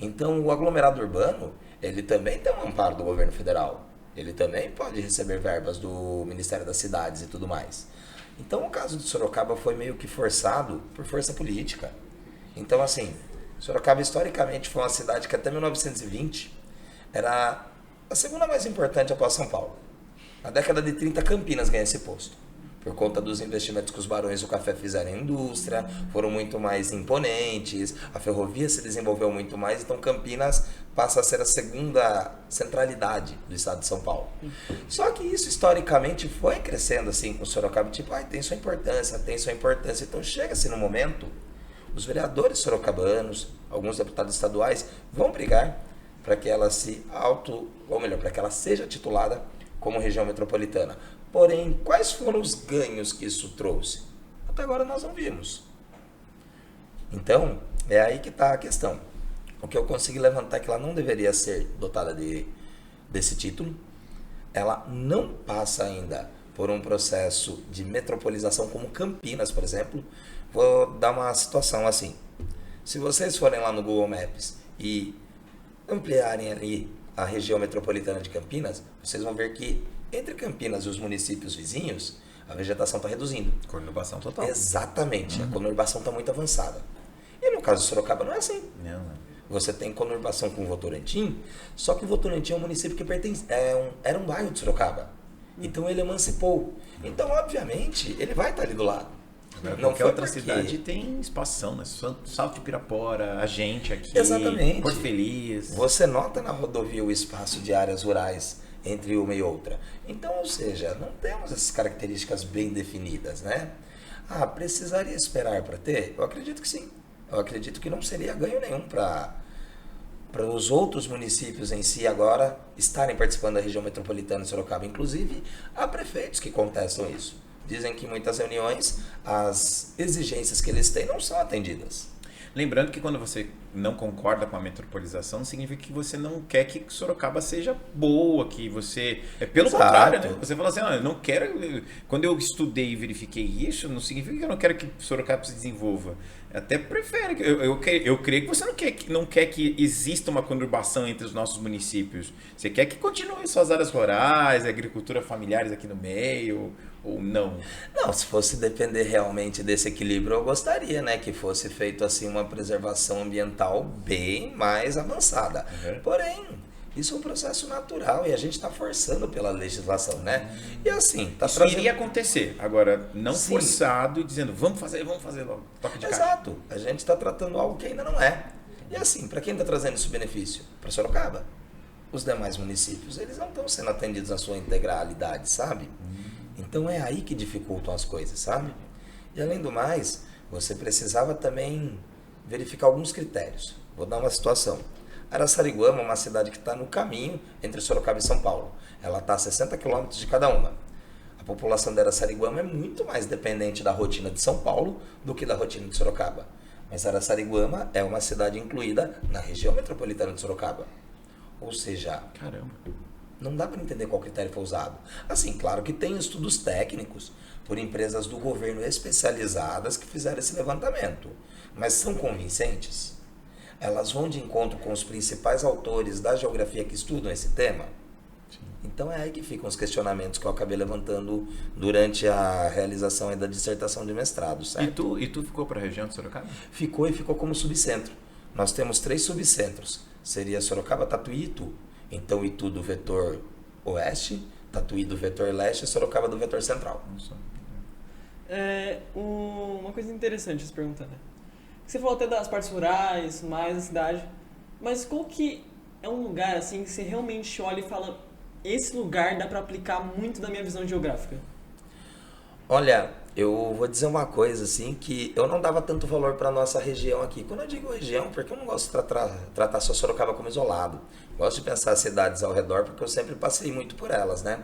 Então, o aglomerado urbano, ele também tem um amparo do governo federal. Ele também pode receber verbas do Ministério das Cidades e tudo mais. Então, o caso de Sorocaba foi meio que forçado por força política. Então, assim, Sorocaba historicamente foi uma cidade que até 1920 era A segunda mais importante após São Paulo. Na década de 30, Campinas ganha esse posto. Por conta dos investimentos que os barões do café fizeram em indústria, foram muito mais imponentes, a ferrovia se desenvolveu muito mais, então Campinas passa a ser a segunda centralidade do estado de São Paulo. Só que isso historicamente foi crescendo assim com Sorocaba, tipo, tem sua importância, tem sua importância. Então chega-se no momento, os vereadores sorocabanos, alguns deputados estaduais, vão brigar para que ela para que ela seja titulada como região metropolitana. Porém, quais foram os ganhos que isso trouxe? Até agora nós não vimos. Então, é aí que está a questão. O que eu consegui levantar é que ela não deveria ser dotada desse título. Ela não passa ainda por um processo de metropolização como Campinas, por exemplo. Vou dar uma situação assim. Se vocês forem lá no Google Maps e ampliarem ali a região metropolitana de Campinas, vocês vão ver que entre Campinas e os municípios vizinhos, a vegetação está reduzindo. Conurbação total. Exatamente, a conurbação está muito avançada. E no caso de Sorocaba não é assim. Não. Você tem conurbação com Votorantim, só que Votorantim é um município que pertence, era um bairro de Sorocaba. Então ele emancipou. Então, obviamente, ele vai estar ali do lado. Agora, Não qualquer foi outra porque- cidade tem expansão, né? Salto de Pirapora, a gente aqui, Exatamente. Porto Feliz. Você nota na rodovia o espaço de áreas rurais entre uma e outra. Então, ou seja, não temos essas características bem definidas, né? Precisaria esperar para ter? Eu acredito que sim. Eu acredito que não seria ganho nenhum para os outros municípios em si agora estarem participando da região metropolitana de Sorocaba. Inclusive, há prefeitos que contestam isso. Dizem que em muitas reuniões as exigências que eles têm não são atendidas. Lembrando que quando você não concorda com a metropolização, não significa que você não quer que Sorocaba seja boa, que você... É pelo Exato. contrário, né? Você fala assim, eu não quero... Quando eu estudei e verifiquei isso, não significa que eu não quero que Sorocaba se desenvolva. Até prefere. Eu creio que você não quer que exista uma conurbação entre os nossos municípios. Você quer que continue só as áreas rurais, a agricultura familiares aqui no meio, ou não? Não, se fosse depender realmente desse equilíbrio, eu gostaria, né, que fosse feito assim uma preservação ambiental bem mais avançada. Uhum. Porém, isso é um processo natural e a gente está forçando pela legislação, né? E assim, tá Isso trazendo... iria acontecer. Agora, não Sim. forçado e dizendo, vamos fazer logo. Toque de caixa. Exato. A gente está tratando algo que ainda não é. E assim, para quem está trazendo esse benefício? Para Sorocaba. Os demais municípios, eles não estão sendo atendidos na sua integralidade, sabe? Então é aí que dificultam as coisas, sabe? E além do mais, você precisava também verificar alguns critérios. Vou dar uma situação. Araçariguama é uma cidade que está no caminho entre Sorocaba e São Paulo. Ela está a 60 quilômetros de cada uma. A população de Araçariguama é muito mais dependente da rotina de São Paulo do que da rotina de Sorocaba. Mas Araçariguama é uma cidade incluída na região metropolitana de Sorocaba. Ou seja, Caramba. não dá para entender qual critério foi usado. Assim, claro que tem estudos técnicos por empresas do governo especializadas que fizeram esse levantamento. Mas são convincentes? Elas vão de encontro com os principais autores da geografia que estudam esse tema? Então é aí que ficam os questionamentos que eu acabei levantando durante a realização aí da dissertação de mestrado, certo? E tu ficou para a região de Sorocaba? Ficou e ficou como subcentro. Nós temos 3 subcentros. Seria Sorocaba, Tatuí e Itu. Então Itu do vetor oeste, Tatuí do vetor leste e Sorocaba do vetor central. Uma coisa interessante se perguntando. Você falou até das partes rurais, mais da cidade, mas qual que é um lugar assim que você realmente olha e fala, esse lugar dá para aplicar muito da minha visão geográfica? Olha, eu vou dizer uma coisa assim, que eu não dava tanto valor para nossa região aqui. Quando eu digo região, porque eu não gosto de tratar só Sorocaba como isolado. Gosto de pensar as cidades ao redor, porque eu sempre passei muito por elas, né?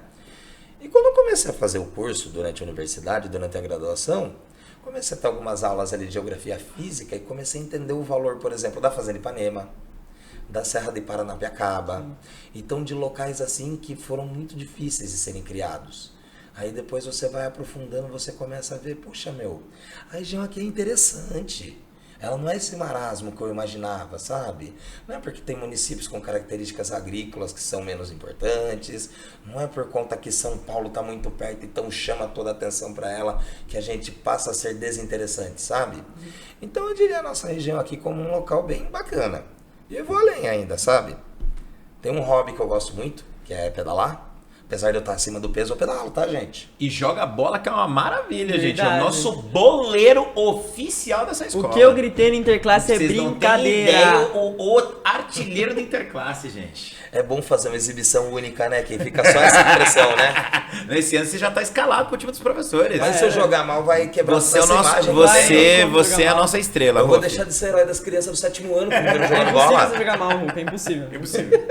E quando eu comecei a fazer o curso durante a universidade, durante a graduação, comecei a ter algumas aulas ali de geografia física e comecei a entender o valor, por exemplo, da Fazenda Ipanema, da Serra de Paranapiacaba, então de locais assim que foram muito difíceis de serem criados. Aí depois você vai aprofundando, você começa a ver, puxa meu, a região aqui é interessante. Ela não é esse marasmo que eu imaginava, sabe? Não é porque tem municípios com características agrícolas que são menos importantes, não é por conta que São Paulo está muito perto, então chama toda a atenção para ela, que a gente passa a ser desinteressante, sabe? Então eu diria a nossa região aqui como um local bem bacana. E eu vou além ainda, sabe? Tem um hobby que eu gosto muito, que é pedalar. Apesar de eu estar acima do peso, eu pedalo, tá, gente? E joga bola, que é uma maravilha, gente. É o Verdade. nosso boleiro oficial dessa escola. O que eu gritei no Interclasse é Vocês não têm brincadeira. ideia, o artilheiro da Interclasse, gente. É bom fazer uma exibição única, né? Que fica só essa impressão, né? Nesse ano você já tá escalado pro time dos professores. Mas se eu jogar mal, vai quebrar Você é o essa nosso, imagem. você é a nossa estrela. Eu vou Rolf. deixar de ser herói das crianças do 7º ano, primeiro É jogando impossível bola. você jogar mal, Hulk, é impossível. Impossível.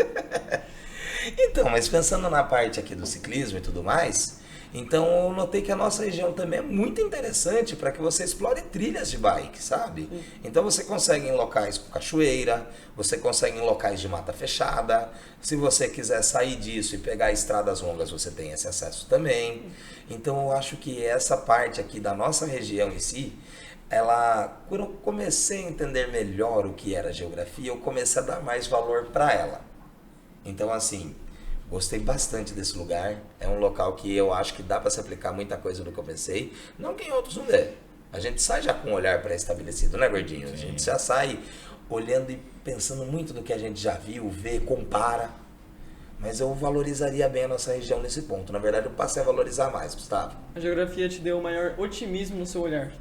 Então, mas pensando na parte aqui do ciclismo e tudo mais, então eu notei que a nossa região também é muito interessante para que você explore trilhas de bike, sabe? Então você consegue em locais com cachoeira, você consegue em locais de mata fechada. Se você quiser sair disso e pegar estradas longas, você tem esse acesso também. Então eu acho que essa parte aqui da nossa região em si, quando eu comecei a entender melhor o que era geografia, eu comecei a dar mais valor para ela. Então, assim, gostei bastante desse lugar. É um local que eu acho que dá para se aplicar muita coisa do que eu pensei. Não que em outros não dê. A gente sai já com um olhar pré-estabelecido, né, gordinho? A gente já sai olhando e pensando muito do que a gente já viu, vê, compara. Mas eu valorizaria bem a nossa região nesse ponto. Na verdade, eu passei a valorizar mais, Gustavo. A geografia te deu maior otimismo no seu olhar.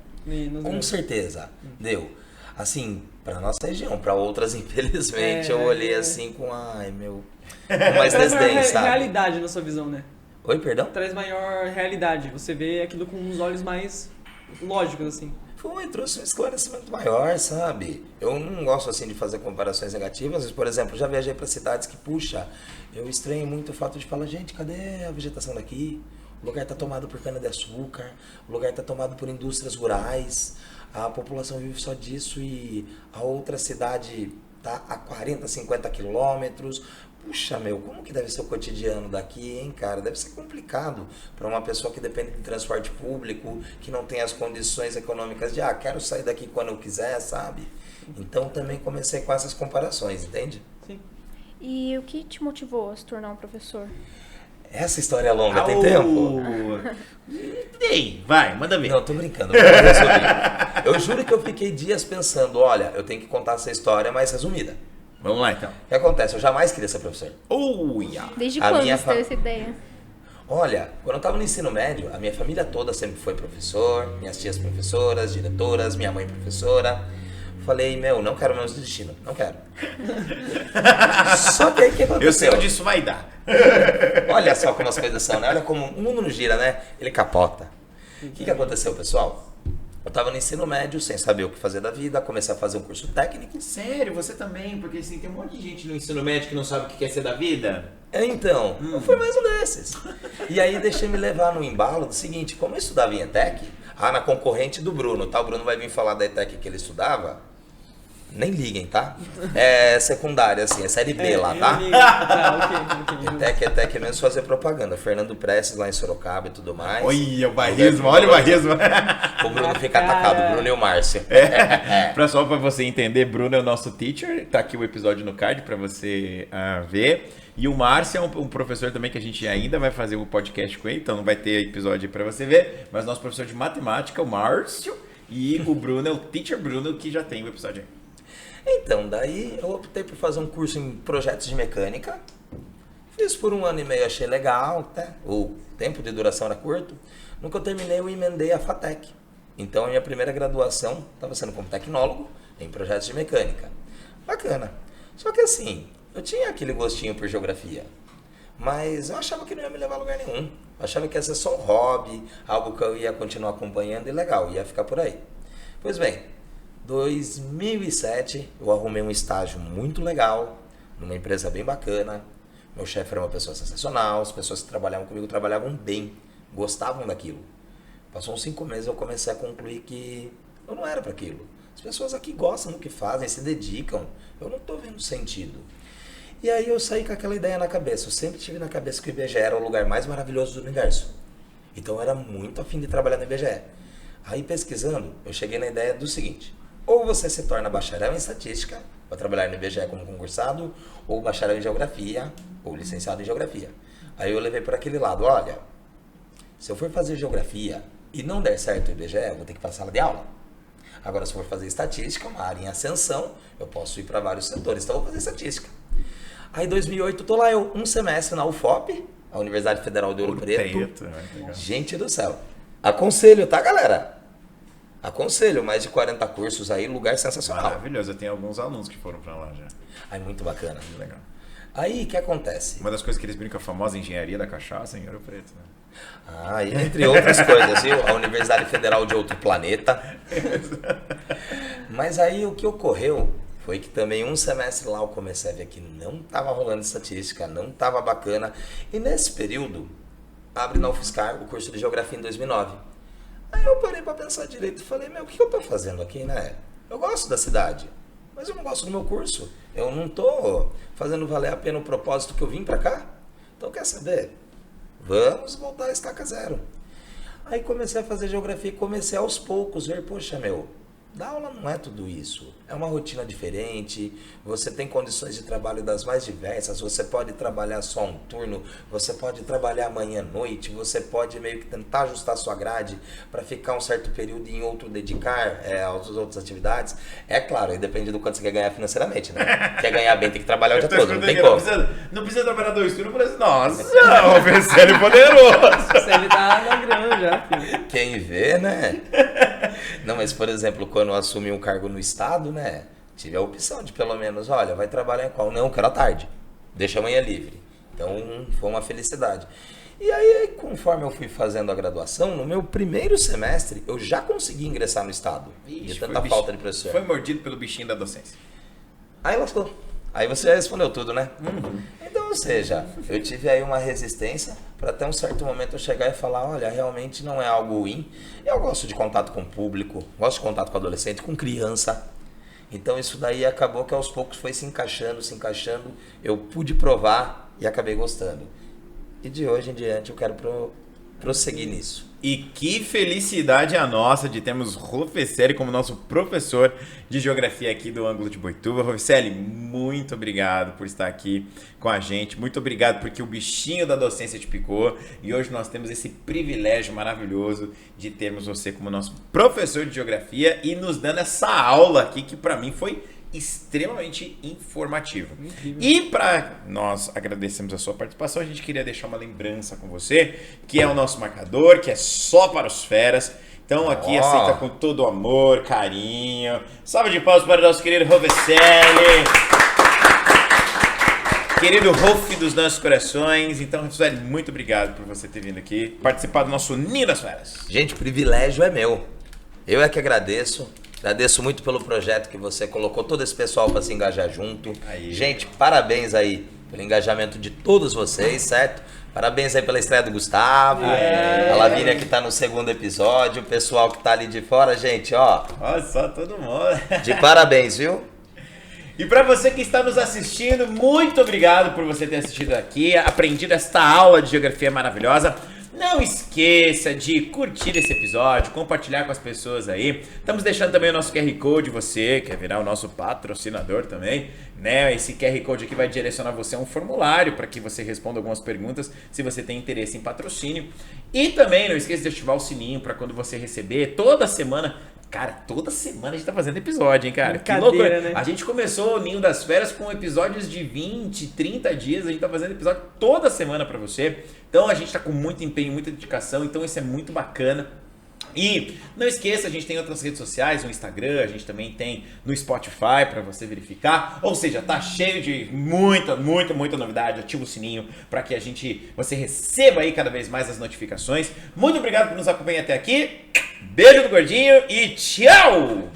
Com certeza, deu. Assim, para nossa região, para outras, infelizmente, eu olhei assim com, com mais Traz desdém, maior sabe? realidade na sua visão, né? Oi, perdão? Traz maior realidade. Você vê aquilo com uns olhos mais lógicos, assim. Trouxe um esclarecimento maior, sabe? Eu não gosto assim de fazer comparações negativas, mas, por exemplo, já viajei para cidades que, puxa, eu estranho muito o fato de falar, gente, cadê a vegetação daqui? O lugar está tomado por cana-de-açúcar, o lugar está tomado por indústrias rurais, a população vive só disso e a outra cidade está a 40, 50 quilômetros. Puxa, como que deve ser o cotidiano daqui, hein, cara? Deve ser complicado para uma pessoa que depende de transporte público, que não tem as condições econômicas de, quero sair daqui quando eu quiser, sabe? Então também comecei com essas comparações, entende? Sim. E o que te motivou a se tornar um professor? Essa história é longa, tem tempo? Ei, vai, manda ver. Não, tô brincando. Eu juro que eu fiquei dias pensando, olha, eu tenho que contar essa história mais resumida. Vamos lá, então. O que acontece? Eu jamais queria ser professor. Yeah. Desde A quando minha você teve essa ideia? Olha, quando eu estava no ensino médio, a minha família toda sempre foi professor, minhas tias professoras, diretoras, minha mãe professora. Falei, não quero meus destino, não quero. Só que aí o que aconteceu? Eu sei onde isso vai dar. Olha só como as coisas são, né? Olha como o mundo não gira, né? Ele capota. O que aconteceu, pessoal? Eu estava no ensino médio, sem saber o que fazer da vida, comecei a fazer um curso técnico. Sério, você também? Porque assim, tem um monte de gente no ensino médio que não sabe o que quer ser da vida. Então, eu fui mais um desses. E aí deixei me levar no embalo do seguinte, como eu estudava em ETEC, na concorrente do Bruno, tá? O Bruno vai vir falar da ETEC que ele estudava. Nem liguem, tá? É secundária, assim, é série B lá, tá? Ok. ETEC é menos fazer propaganda. Fernando Prestes lá em Sorocaba e tudo mais. Olha o barrismo, olha o barrismo. O Bruno fica atacado, o Bruno e o Márcio. Só pra você entender, Bruno é o nosso teacher, tá aqui o episódio no card pra você ver. E o Márcio é um professor também que a gente ainda vai fazer um podcast com ele, então não vai ter episódio aí pra você ver. Mas nosso professor de matemática, o Márcio, e o Bruno é o teacher Bruno, que já tem o episódio aí. Então, daí eu optei por fazer um curso em projetos de mecânica. Fiz por 1 ano e meio, achei legal, né? O tempo de duração era curto. No que eu terminei, eu emendei a FATEC. Então, a minha primeira graduação estava sendo como tecnólogo em projetos de mecânica. Bacana. Só que assim, eu tinha aquele gostinho por geografia. Mas eu achava que não ia me levar a lugar nenhum. Eu achava que ia ser só um hobby, algo que eu ia continuar acompanhando e legal, ia ficar por aí. Pois bem, 2007, eu arrumei um estágio muito legal, numa empresa bem bacana. Meu chefe era uma pessoa sensacional, as pessoas que trabalhavam comigo trabalhavam bem, gostavam daquilo. Passou uns 5 meses, eu comecei a concluir que eu não era para aquilo. As pessoas aqui gostam do que fazem, se dedicam, eu não estou vendo sentido. E aí eu saí com aquela ideia na cabeça, eu sempre tive na cabeça que o IBGE era o lugar mais maravilhoso do universo. Então eu era muito afim de trabalhar no IBGE. Aí pesquisando, eu cheguei na ideia do seguinte: ou você se torna bacharel em estatística, para trabalhar no IBGE como concursado, ou bacharel em geografia, ou licenciado em geografia. Aí eu levei por aquele lado, olha, se eu for fazer geografia e não der certo o IBGE, eu vou ter que ir para a sala de aula. Agora, se eu for fazer estatística, uma área em ascensão, eu posso ir para vários setores, então eu vou fazer estatística. Aí, em 2008, tô lá eu, um semestre na UFOP, a Universidade Federal de Ouro Preto. Legal. Gente do céu. Aconselho, tá, galera? Aconselho, mais de 40 cursos aí, lugar sensacional. Maravilhoso, eu tenho alguns alunos que foram pra lá já. Aí, muito bacana. Legal. Aí, o que acontece? Uma das coisas que eles brincam, a famosa engenharia da cachaça em Ouro Preto, né? Ah, e entre outras coisas, viu? A Universidade Federal de outro planeta. Mas aí, o que ocorreu foi que também um semestre lá eu comecei a ver que não tava rolando estatística, não tava bacana. E nesse período, abre na UFSCar o curso de Geografia em 2009. Aí eu parei pra pensar direito e falei, meu, o que eu tô fazendo aqui, né? Eu gosto da cidade, mas eu não gosto do meu curso. Eu não tô fazendo valer a pena o propósito que eu vim pra cá. Então, quer saber? Vamos voltar a estaca zero. Aí comecei a fazer geografia e comecei aos poucos ver, poxa, meu, dar aula não é tudo isso. É uma rotina diferente, você tem condições de trabalho das mais diversas, você pode trabalhar só um turno, você pode trabalhar manhã à noite, você pode meio que tentar ajustar a sua grade para ficar um certo período e em outro dedicar às outras atividades. É claro, aí depende do quanto você quer ganhar financeiramente, né? Quer ganhar bem, tem que trabalhar o dia todo, não tem como. Não precisa trabalhar 2 turnos, mas nossa, o Vercelli poderoso. Ele tá na grana já, filho. Quem vê, né? Não, mas por exemplo, quando eu assumi um cargo no estado, né? Tive a opção de pelo menos, olha, vai trabalhar em qual? Não, quero à tarde. Deixa amanhã livre. Então, foi uma felicidade. E aí, conforme eu fui fazendo a graduação, no meu primeiro semestre, eu já consegui ingressar no estado. De tanta falta de professor. Foi mordido pelo bichinho da docência. Aí lascou. Aí você já respondeu tudo, né? Então, ou seja, eu tive aí uma resistência para até um certo momento eu chegar e falar, olha, realmente não é algo ruim. Eu gosto de contato com o público, gosto de contato com adolescente, com criança. Então isso daí acabou que aos poucos foi se encaixando. Eu pude provar e acabei gostando. E de hoje em diante eu quero prosseguir nisso. E que felicidade a nossa de termos Roveselli como nosso professor de geografia aqui do Ângulo de Boituva. Roveselli, muito obrigado por estar aqui com a gente. Muito obrigado porque o bichinho da docência te picou. E hoje nós temos esse privilégio maravilhoso de termos você como nosso professor de geografia e nos dando essa aula aqui que para mim foi extremamente informativo. Incrível. E para nós agradecermos a sua participação, a gente queria deixar uma lembrança com você, que é o nosso marcador, que é só para os feras. Então aqui aceita com todo amor, carinho. Salve de palmas para o nosso querido Roveselli. Querido Rolf dos nossos corações. Então, Roveselli, muito obrigado por você ter vindo aqui participar do nosso Ninho das Feras. Gente, o privilégio é meu. Eu é que agradeço. Agradeço muito pelo projeto que você colocou todo esse pessoal para se engajar junto. Aí. Gente, parabéns aí pelo engajamento de todos vocês, certo? Parabéns aí pela estreia do Gustavo, a Lavínia que tá no 2º episódio, o pessoal que tá ali de fora, gente, ó. Olha só, todo mundo. De parabéns, viu? E para você que está nos assistindo, muito obrigado por você ter assistido aqui, aprendido esta aula de geografia maravilhosa. Não esqueça de curtir esse episódio, compartilhar com as pessoas aí. Estamos deixando também o nosso QR Code, você quer virar o nosso patrocinador também, né? Esse QR Code aqui vai direcionar você a um formulário para que você responda algumas perguntas se você tem interesse em patrocínio. E também não esqueça de ativar o sininho para quando você receber toda semana. Cara, toda semana a gente tá fazendo episódio, hein, cara? Que loucura, né? A gente começou o Ninho das Feras com episódios de 20, 30 dias. A gente tá fazendo episódio toda semana pra você. Então a gente tá com muito empenho, muita dedicação. Então isso é muito bacana. E não esqueça, a gente tem outras redes sociais, no Instagram, a gente também tem no Spotify para você verificar. Ou seja, tá cheio de muita novidade. Ativa o sininho para que você receba aí cada vez mais as notificações. Muito obrigado por nos acompanhar até aqui. Beijo do gordinho e tchau!